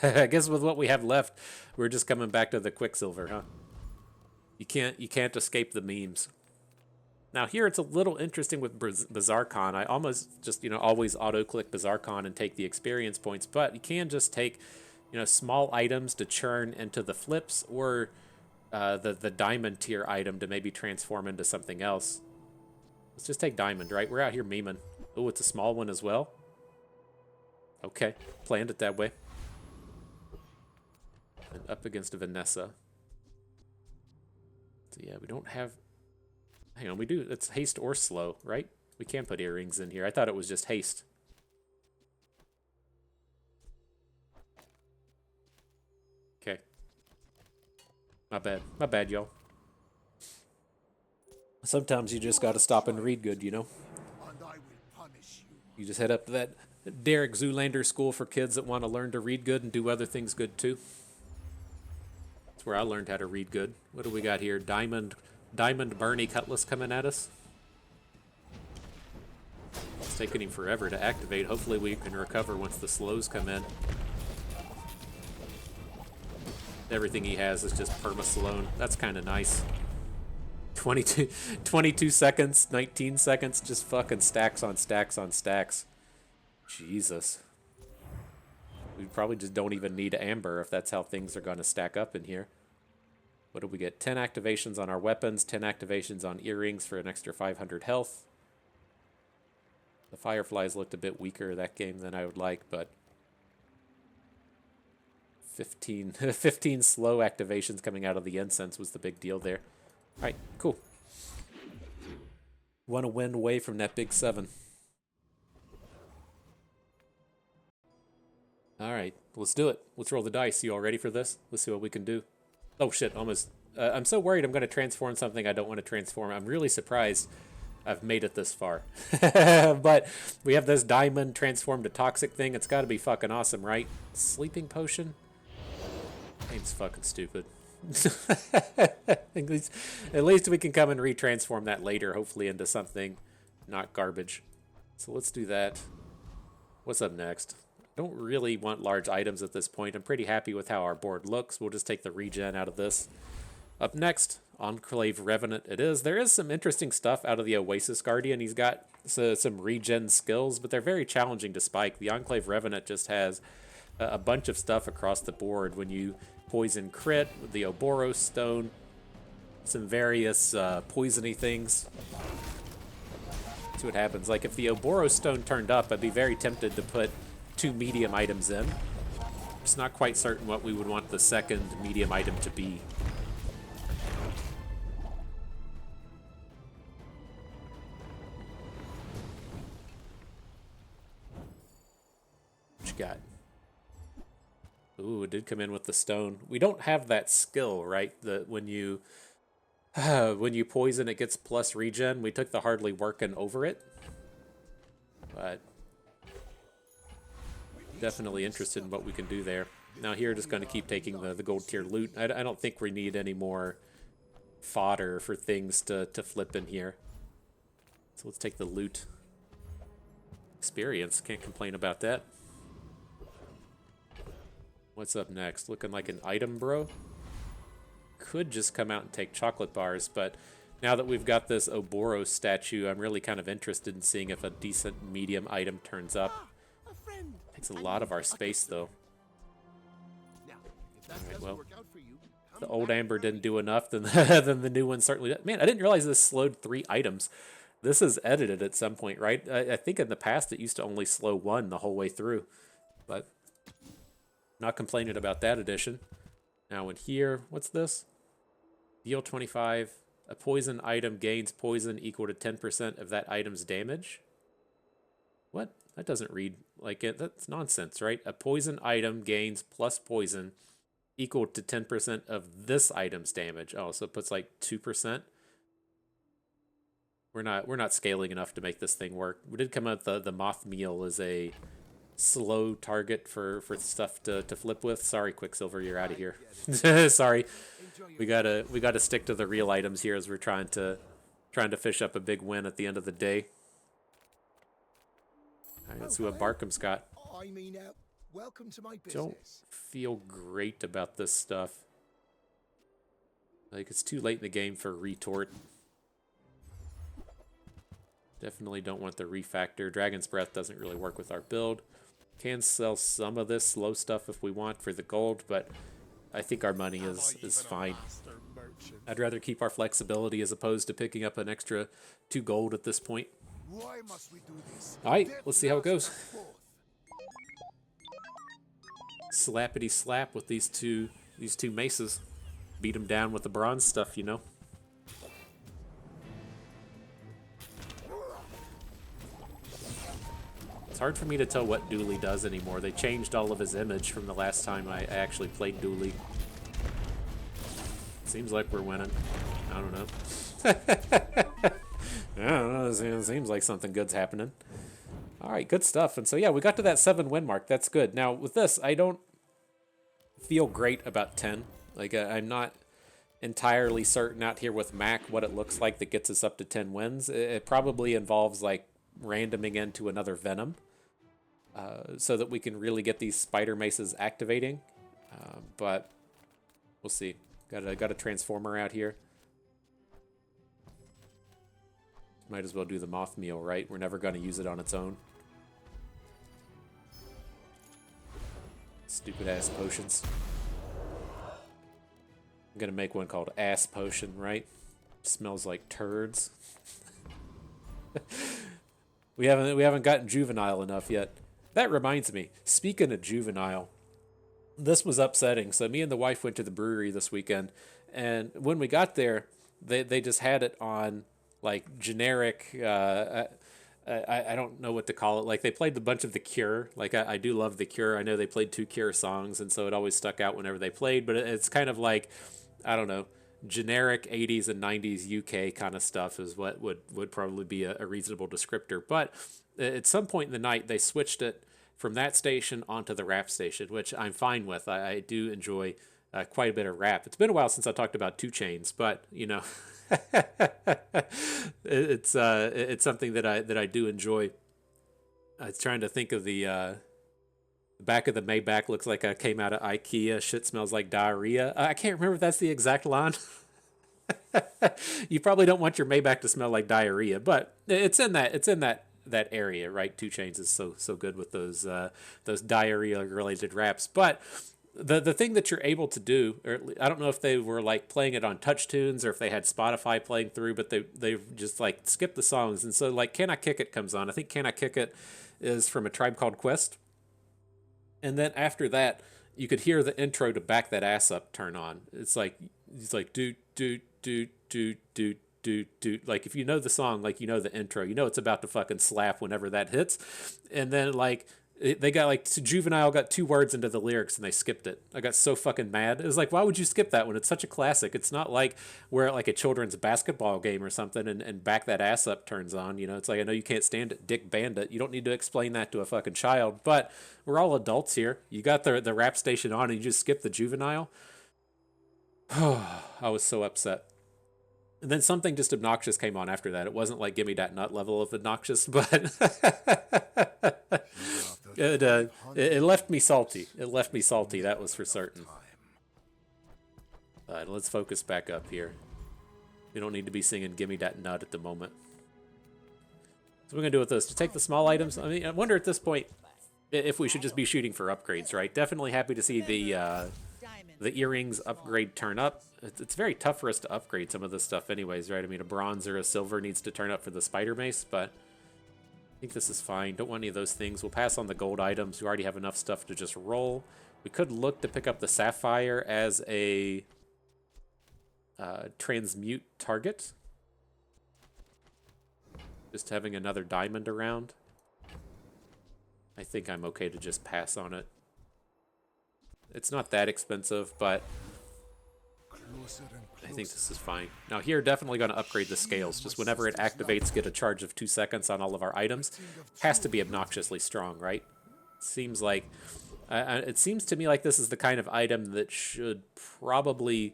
I guess with what we have left, we're just coming back to the Quicksilver, huh? You can't escape the memes. Now here it's a little interesting with Bazaar. I almost just always auto click Bazaar and take the experience points, but you can just take small items to churn into the flips, or the diamond tier item to maybe transform into something else. Let's just take diamond, right? We're out here memeing. Oh, it's a small one as well. Okay, planned it that way. And up against Vanessa. So yeah, we don't have... Hang on, we do. It's haste or slow, right? We can put earrings in here. I thought it was just haste. Okay. My bad. My bad, y'all. Sometimes you just gotta stop and read good, And I will punish you. You just head up to that Derek Zoolander school for kids that want to learn to read good and do other things good too. That's where I learned how to read good. What do we got here? Diamond Bernie Cutlass coming at us. It's taking him forever to activate. Hopefully we can recover once the slows come in. Everything he has is just perma-slown. That's kind of nice. 22 seconds, 19 seconds, just fucking stacks on stacks on stacks. Jesus. We probably just don't even need Amber if that's how things are going to stack up in here. What do we get? 10 activations on our weapons, 10 activations on earrings for an extra 500 health. The Fireflies looked a bit weaker that game than I would like, but 15 slow activations coming out of the Incense was the big deal there. All right, cool. Want to win away from that big 7. All right, let's do it. Let's roll the dice. You all ready for this? Let's see what we can do. Oh shit, almost. I'm so worried I'm going to transform something I don't want to transform. I'm really surprised I've made it this far. But we have this diamond transformed to toxic thing. It's got to be fucking awesome, right? Sleeping potion? Game's fucking stupid. At least we can come and retransform that later, hopefully into something not garbage. So let's do that. What's up next? I don't really want large items at this point. I'm pretty happy with how our board looks. We'll just take the regen out of this. Up next, Enclave Revenant it is. There is some interesting stuff out of the Oasis Guardian. He's got some regen skills, but they're very challenging to spike. The Enclave Revenant just has a bunch of stuff across the board. When you poison crit with the Ouroboros stone, some various poisony things. See what happens. Like if the Ouroboros stone turned up, I'd be very tempted to put 2 medium items in. Just not quite certain what we would want the second medium item to be. What you got? Ooh, it did come in with the stone. We don't have that skill, right? When you poison, it gets plus regen. We took the hardly working over it, but definitely interested in what we can do there. Now here, just going to keep taking the gold tier loot. I don't think we need any more fodder for things to flip in here. So let's take the loot. Experience, can't complain about that. What's up next? Looking like an item, bro. Could just come out and take chocolate bars, but Now that we've got this Ouroboros statue, I'm really kind of interested in seeing if a decent medium item turns up. A friend. Takes a lot of our space, though. Now, if that Alright, doesn't well, work out for you, come the old back Amber for didn't another do enough, then then the new one certainly did. Man, I didn't realize this slowed 3 items. This is edited at some point, right? I think in the past it used to only slow 1 the whole way through. But not complaining about that addition. Now in here, what's this? Deal 25. A poison item gains poison equal to 10% of that item's damage. What? That doesn't read like it. That's nonsense, right? A poison item gains plus poison equal to 10% of this item's damage. Oh, so it puts like 2%. We're not scaling enough to make this thing work. We did come out the moth meal as a slow target for stuff to flip with. Sorry, Quicksilver, you're out of here. Sorry. We gotta stick to the real items here as we're trying to fish up a big win at the end of the day. All right, let's see what Barkham's got. I mean, welcome to my business. Don't feel great about this stuff. Like, it's too late in the game for retort. Definitely don't want the refactor. Dragon's Breath doesn't really work with our build. Can sell some of this slow stuff if we want for the gold, but I think our money is fine. I'd rather keep our flexibility as opposed to picking up an extra 2 gold at this point. Why must we do this? Alright, let's see how it goes. Slappity slap with these two maces. Beat them down with the bronze stuff, you know. It's hard for me to tell what Dooley does anymore. They changed all of his image from the last time I actually played Dooley. Seems like we're winning. I don't know. I don't know. It seems like something good's happening. All right, good stuff. And so, yeah, we got to that 7 win mark. That's good. Now, with this, I don't feel great about 10. Like, I'm not entirely certain out here with Mac what it looks like that gets us up to 10 wins. It probably involves, like, randoming into another Venom so that we can really get these spider maces activating. But we'll see. Got a transformer out here. Might as well do the moth meal, right? We're never going to use it on its own. Stupid ass potions. I'm gonna make one called ass potion, right? Smells like turds. We haven't gotten juvenile enough yet. That reminds me, speaking of juvenile, this was upsetting. So me and the wife went to the brewery this weekend, and when we got there, they just had it on like generic. I don't know what to call it. Like they played a bunch of The Cure. Like I do love The Cure. I know they played 2 Cure songs, and so it always stuck out whenever they played. But it's kind of like, I don't know, generic 80s and 90s UK kind of stuff is what would probably be a reasonable descriptor. But at some point in the night, they switched it from that station onto the rap station, which I'm fine with. I do enjoy quite a bit of rap. It's been a while since I talked about 2 Chainz, but you know, it's something that I do enjoy. I was trying to think of the back of the Maybach looks like I came out of IKEA. Shit smells like diarrhea. I can't remember if that's the exact line. You probably don't want your Maybach to smell like diarrhea, but it's in that area, right? 2 Chainz is so good with those diarrhea related raps. But the thing that you're able to do, or I don't know if they were like playing it on Touch Tunes or if they had Spotify playing through, but they just like skipped the songs. And so like Can I Kick It comes on. I think Can I Kick It is from A Tribe Called Quest. And then after that, you could hear the intro to Back That Ass Up turn on. It's like do do do do do do. Like if you know the song, like you know the intro, you know it's about to fucking slap whenever that hits. And then like they got like Juvenile got 2 words into the lyrics and they skipped it. I got so fucking mad. It was like, why would you skip that when it's such a classic? It's not like we're at like a children's basketball game or something and Back That Ass Up turns on. You know, it's like, I know you can't stand it, Dick Bandit. You don't need to explain that to a fucking child, but we're all adults here. You got the rap station on and you just skip the Juvenile. I was so upset. And then something just obnoxious came on after that. It wasn't like Gimme That Nut level of obnoxious, but it left me salty. It left me salty, that was for certain. All right, let's focus back up here. We don't need to be singing "Gimme That Nut" at the moment. So we're gonna do with this to take the small items. I mean, I wonder at this point if we should just be shooting for upgrades, right? Definitely happy to see the earrings upgrade turn up. It's very tough for us to upgrade some of this stuff anyways, right? I mean, a bronze or a silver needs to turn up for the spider mace, but I think this is fine. Don't want any of those things. We'll pass on the gold items. We already have enough stuff to just roll. We could look to pick up the sapphire as a transmute target. Just having another diamond around. I think I'm okay to just pass on it. It's not that expensive, but I think this is fine. Now here, definitely going to upgrade the scales. Just whenever it activates, get a charge of 2 seconds on all of our items. Has to be obnoxiously strong, right? Seems like... it seems to me like this is the kind of item that should probably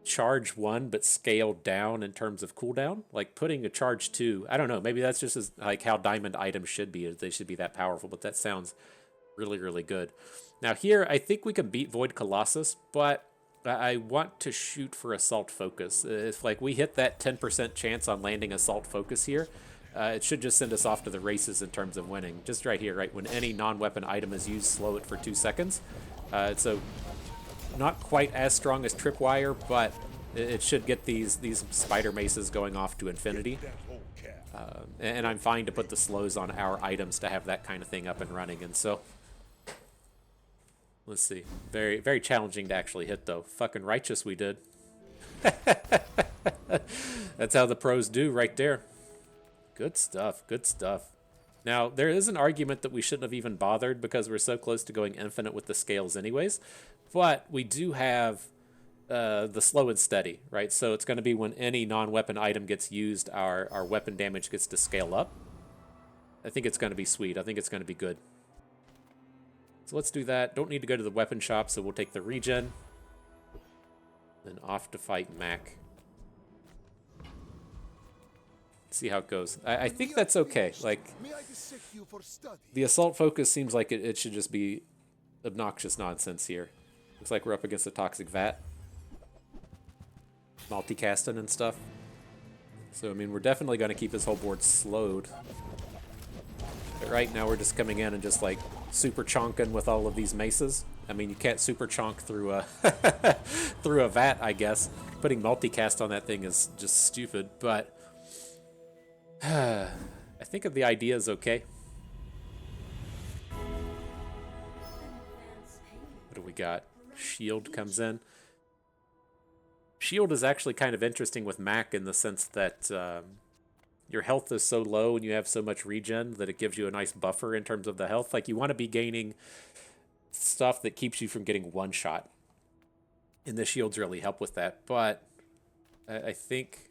charge 1 but scale down in terms of cooldown. Like putting a charge 2, I don't know, maybe that's just as, like how diamond items should be. They should be that powerful, but that sounds really, really good. Now here, I think we can beat Void Colossus, but I want to shoot for Assault Focus. If like we hit that 10% chance on landing Assault Focus here, it should just send us off to the races in terms of winning. Just right here, right? When any non-weapon item is used, slow it for 2 seconds. So not quite as strong as Tripwire, but it should get these spider maces going off to infinity. And I'm fine to put the slows on our items to have that kind of thing up and running. And so, let's see. Very, very challenging to actually hit, though. Fucking righteous we did. That's how the pros do right there. Good stuff, good stuff. Now, there is an argument that we shouldn't have even bothered because we're so close to going infinite with the scales anyways. But we do have the slow and steady, right? So it's going to be when any non-weapon item gets used, our weapon damage gets to scale up. I think it's going to be sweet. I think it's going to be good. So let's do that. Don't need to go to the weapon shop, so we'll take the regen. Then off to fight Mac. See how it goes. I think that's okay. Like, the assault focus seems like it should just be obnoxious nonsense here. Looks like we're up against a toxic vat. Multicasting and stuff. So, I mean, we're definitely going to keep his whole board slowed. But right now we're just coming in and just, like, super chonking with all of these maces. I mean, you can't super chonk through a, through a vat, I guess. Putting multicast on that thing is just stupid, but... I think the idea is okay. What do we got? Shield comes in. Shield is actually kind of interesting with Mac in the sense that your health is so low and you have so much regen that it gives you a nice buffer in terms of the health. Like, you want to be gaining stuff that keeps you from getting one shot. And the shields really help with that. But I think...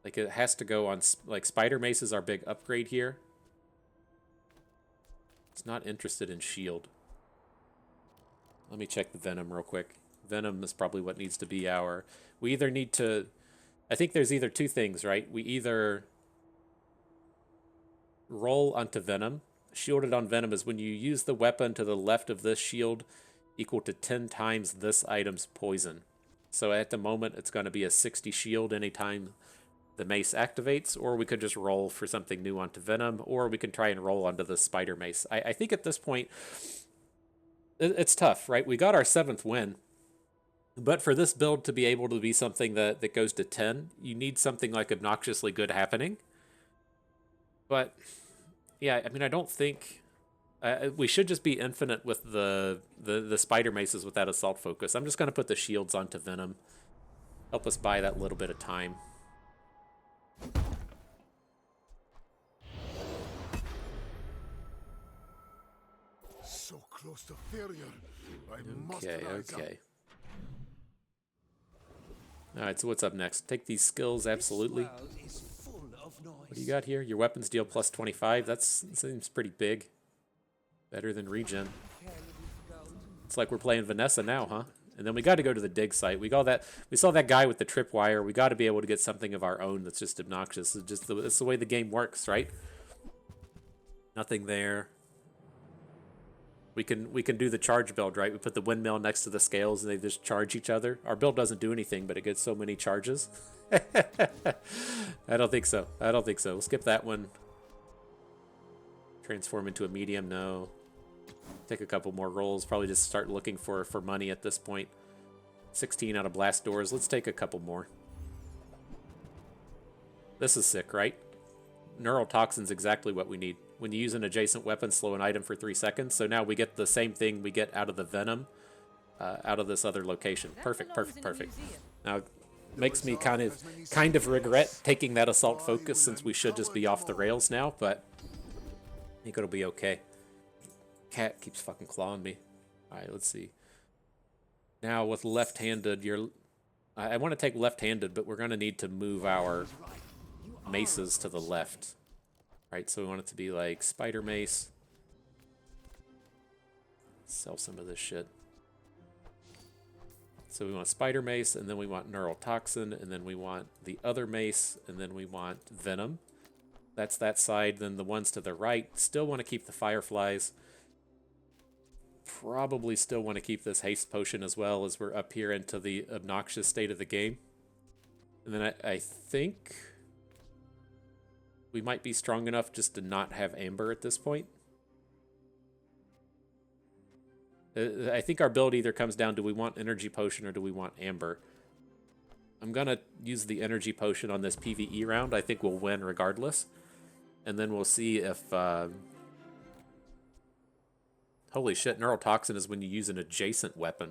like, it has to go on... like, Spider Mace is our big upgrade here. It's not interested in shield. Let me check the Venom real quick. Venom is probably what needs to be our... we either need to... I think there's either two things, right? We either roll onto Venom. Shielded on Venom is when you use the weapon to the left of this shield equal to 10 times this item's poison. So at the moment, it's going to be a 60 shield anytime the mace activates, or we could just roll for something new onto Venom, or we can try and roll onto the Spider Mace. I think at this point, it's tough, right? We got our 7th win, but for this build to be able to be something that goes to 10, you need something like obnoxiously good happening. But, yeah, I mean, I don't think... we should just be infinite with the Spider Maces with that Assault Focus. I'm just going to put the shields onto Venom. Help us buy that little bit of time. So close to failure. I must rise up. Okay. Alright, so what's up next? Take these skills, absolutely. What do you got here? Your weapons deal plus 25. That seems pretty big. Better than regen. It's like we're playing Vanessa now, huh? And then we got to go to the dig site. We saw that guy with the tripwire. We got to be able to get something of our own that's just obnoxious. It's the way the game works, right? Nothing there. We can do the charge build, right? We put the windmill next to the scales and they just charge each other. Our build doesn't do anything, but it gets so many charges. I don't think so. I don't think so. We'll skip that one. Transform into a medium, no. Take a couple more rolls. Probably just start looking for money at this point. 16 out of blast doors. Let's take a couple more. This is sick, right? Neural Toxin's exactly what we need. When you use an adjacent weapon, slow an item for 3 seconds. So now we get the same thing we get out of the Venom, out of this other location. Perfect, perfect, perfect. Now, makes me kind of regret taking that assault focus since we should just be off the rails now, but I think it'll be okay. Cat keeps fucking clawing me. All right, let's see. Now with left-handed, I want to take left-handed, but we're going to need to move our maces to the left. Right, so we want it to be like Spider Mace. Sell some of this shit. So we want Spider Mace, and then we want Neural Toxin, and then we want the other mace, and then we want Venom. That's that side. Then the ones to the right still want to keep the Fireflies. Probably still want to keep this haste potion as well as we're up here into the obnoxious state of the game. And then I think we might be strong enough just to not have Amber at this point. I think our build either comes down, do we want Energy Potion or do we want Amber? I'm going to use the Energy Potion on this PvE round. I think we'll win regardless. And then we'll see if... holy shit, Neural Toxin is when you use an adjacent weapon.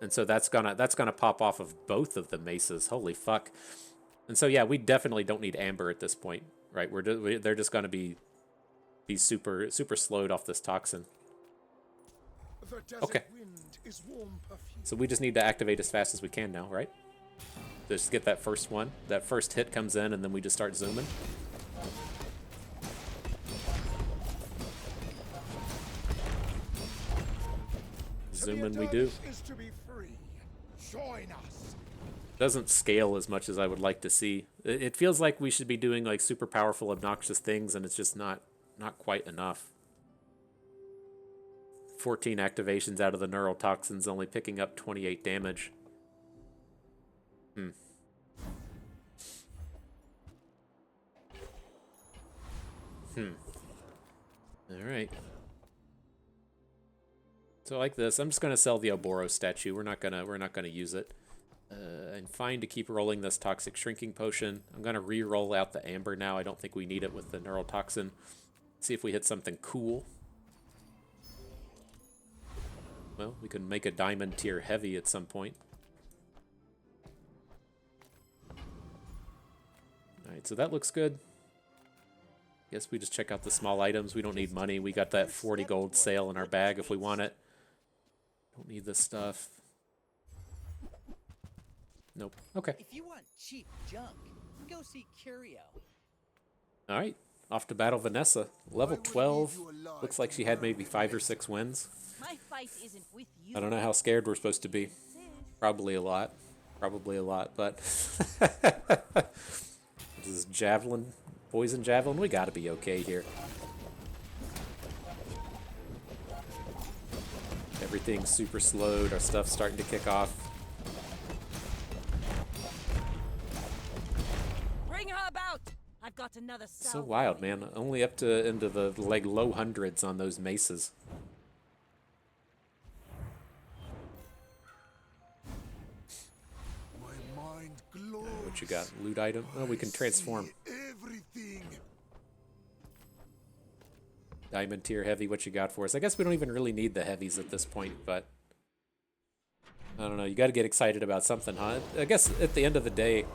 And so that's gonna pop off of both of the maces. Holy fuck. And so yeah, we definitely don't need Amber at this point. Right, they're just going to be super slowed off this toxin. Okay. So we just need to activate as fast as we can now, right? Just get that first one. That first hit comes in, and then we just start zooming. Zooming we do. Join us. Doesn't scale as much as I would like to see. It feels like we should be doing like super powerful, obnoxious things, and it's just not quite enough. 14 activations out of the Neural Toxins, only picking up 28 damage. Alright. So like this, I'm just gonna sell the Ouroboros statue. We're not gonna use it. I'm fine to keep rolling this Toxic Shrinking Potion. I'm going to re-roll out the Amber now. I don't think we need it with the Neural Toxin. See if we hit something cool. Well, we can make a Diamond Tier Heavy at some point. Alright, so that looks good. Guess we just check out the small items. We don't need money. We got that 40 gold sale in our bag if we want it. Don't need this stuff. Nope. Okay. If you want cheap junk, go see Curio. All right. Off to battle Vanessa. Level 12. Looks like she had maybe 5 or 6 wins. My fight isn't with you. I don't know how scared we're supposed to be. Probably a lot. Probably a lot, but... This is Javelin. Poison Javelin. We gotta be okay here. Everything's super slowed. Our stuff's starting to kick off. I've got another So wild, man. Only up to into the like low hundreds on those maces. My mind glows. What you got? Loot item? Oh, we can transform. Everything. Diamond Tier Heavy, what you got for us? I guess we don't even really need the heavies at this point, but... I don't know, you gotta get excited about something, huh? I guess at the end of the day,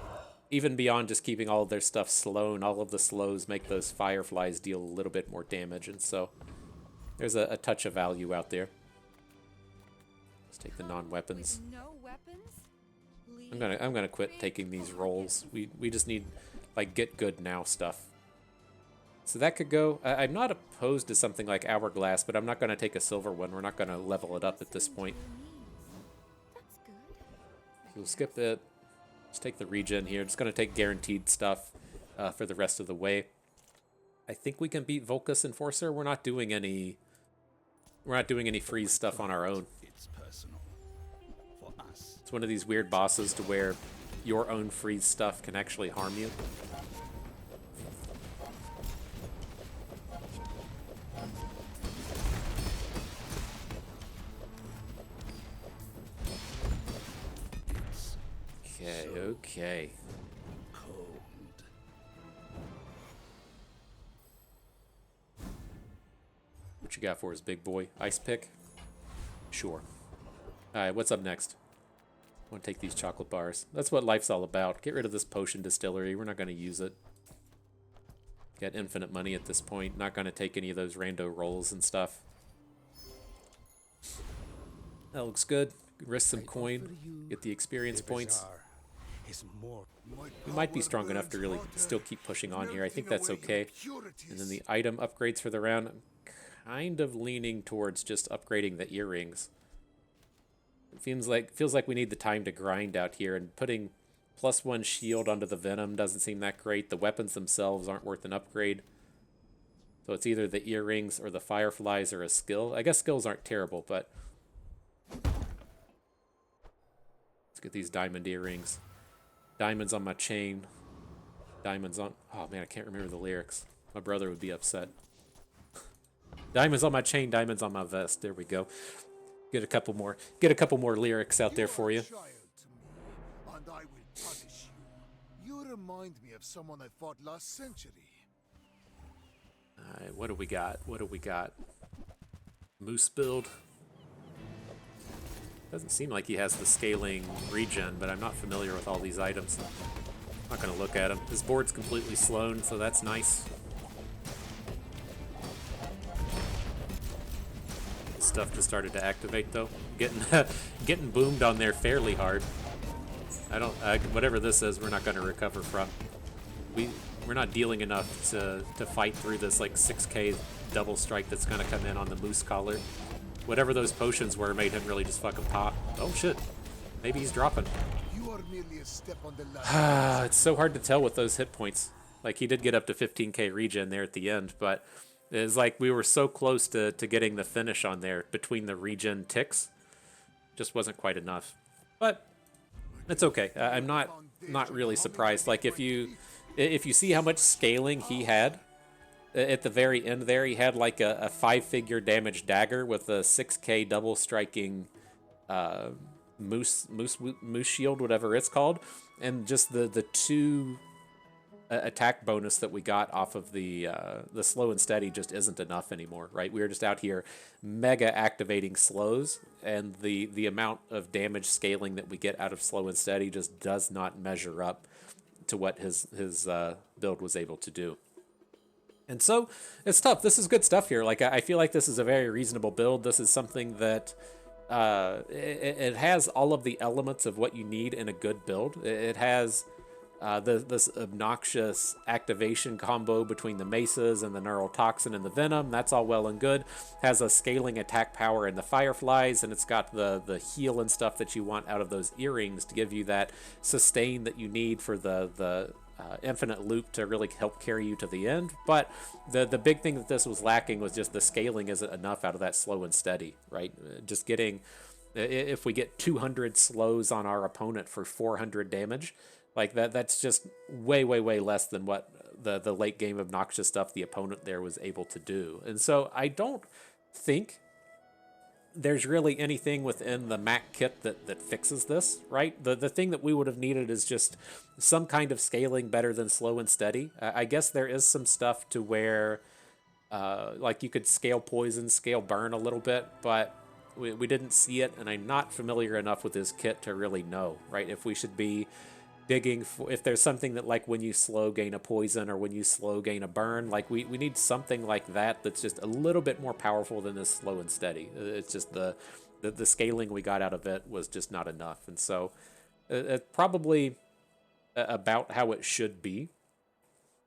even beyond just keeping all of their stuff slow, and all of the slows make those Fireflies deal a little bit more damage, and so there's a touch of value out there. Let's take the non-weapons. No weapons? I'm gonna quit taking these rolls. We just need like get good now stuff. So that could go. I'm not opposed to something like Hourglass, but I'm not gonna take a silver one. We're not gonna level it up at this point. That's good. So we'll skip it. Let's take the regen here. Just going to take guaranteed stuff for the rest of the way. I think we can beat Volkus Enforcer. We're not doing any We're not doing any freeze stuff on our own. It's personal. For us. It's one of these weird bosses to where your own freeze stuff can actually harm you. Okay, okay. Cold. What you got for us, big boy? Ice pick? Sure. Alright, what's up next? I want to take these chocolate bars. That's what life's all about. Get rid of this potion distillery. We're not going to use it. Got infinite money at this point. Not going to take any of those rando rolls and stuff. That looks good. Risk some coin. Get the experience points. Bazaar is more. We might be strong enough to really still keep pushing on here. I think that's okay. And then the item upgrades for the round. I'm kind of leaning towards just upgrading the earrings. It feels like we need the time to grind out here, and putting +1 shield onto the venom doesn't seem that great. The weapons themselves aren't worth an upgrade. So it's either the earrings or the fireflies or a skill. I guess skills aren't terrible, but let's get these diamond earrings. Diamonds on my chain. Diamonds on... Oh man, I can't remember the lyrics. My brother would be upset. Diamonds on my chain, diamonds on my vest. There we go. Get a couple more lyrics out there for you. Child to me, and I will punish you. You remind me of someone I fought last century. Alright, what do we got? What do we got? Moose build. Doesn't seem like he has the scaling regen, but I'm not familiar with all these items. I'm not gonna look at him. His board's completely slown, so that's nice. Stuff just started to activate though. Getting boomed on there fairly hard. Whatever this is, we're not gonna recover from. We're not dealing enough to fight through this like 6k double strike that's gonna come in on the moose collar. Whatever those potions were made him really just fucking pop. Oh shit. Maybe he's dropping. You are merely a step on the ladder. It's so hard to tell with those hit points. Like he did get up to 15k regen there at the end, but it's like we were so close to getting the finish on there between the regen ticks. Just wasn't quite enough. But it's okay. I'm not really surprised. Like if you see how much scaling he had at the very end there, he had like a 5-figure damage dagger with a 6k double striking moose shield, whatever it's called, and just the 2 attack bonus that we got off of the slow and steady just isn't enough anymore, right? We're just out here mega activating slows, and the amount of damage scaling that we get out of slow and steady just does not measure up to what his build was able to do. And so it's tough. This is good stuff here. Like I feel like this is a very reasonable build. This is something that it has all of the elements of what you need in a good build. It has this obnoxious activation combo between the mesas and the neurotoxin and the venom. That's all well and good. Has a scaling attack power in the fireflies, and it's got the heal and stuff that you want out of those earrings to give you that sustain that you need for the infinite loop to really help carry you to the end. But the big thing that this was lacking was just the scaling isn't enough out of that slow and steady, right? Just getting, if we get 200 slows on our opponent for 400 damage, like that's just way less than what the late game obnoxious stuff the opponent there was able to do. And so I don't think there's really anything within the Mac kit that fixes this, right? The thing that we would have needed is just some kind of scaling better than slow and steady. I guess there is some stuff to where like you could scale poison, scale burn a little bit, but we didn't see it, and I'm not familiar enough with this kit to really know, right? If we should be digging for, if there's something that like when you slow gain a poison or when you slow gain a burn, like we need something like that that's just a little bit more powerful than this slow and steady. It's just the scaling we got out of it was just not enough. And so it's probably about how it should be,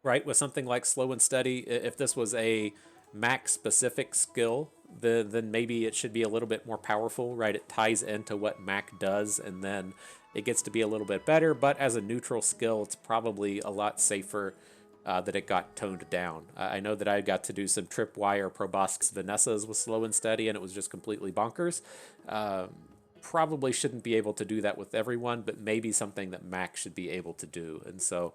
right? With something like slow and steady, if this was a Mac specific skill, then maybe it should be a little bit more powerful, right? It ties into what Mac does, and then it gets to be a little bit better. But as a neutral skill, it's probably a lot safer that it got toned down. I know that I got to do some Tripwire Proboscis Vanessa's with slow and steady, and it was just completely bonkers. Probably shouldn't be able to do that with everyone, but maybe something that Mac should be able to do. And so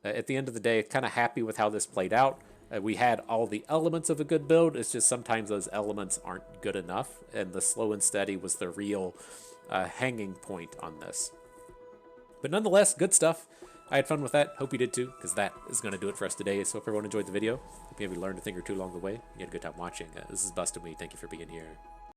at the end of the day, kind of happy with how this played out. We had all the elements of a good build. It's just sometimes those elements aren't good enough, and the slow and steady was the real hanging point on this. But nonetheless, good stuff. I had fun with that. Hope you did too, because that is going to do it for us today. So if everyone enjoyed the video, hope you maybe learned a thing or two along the way. You had a good time watching. This is Busted Me. Thank you for being here.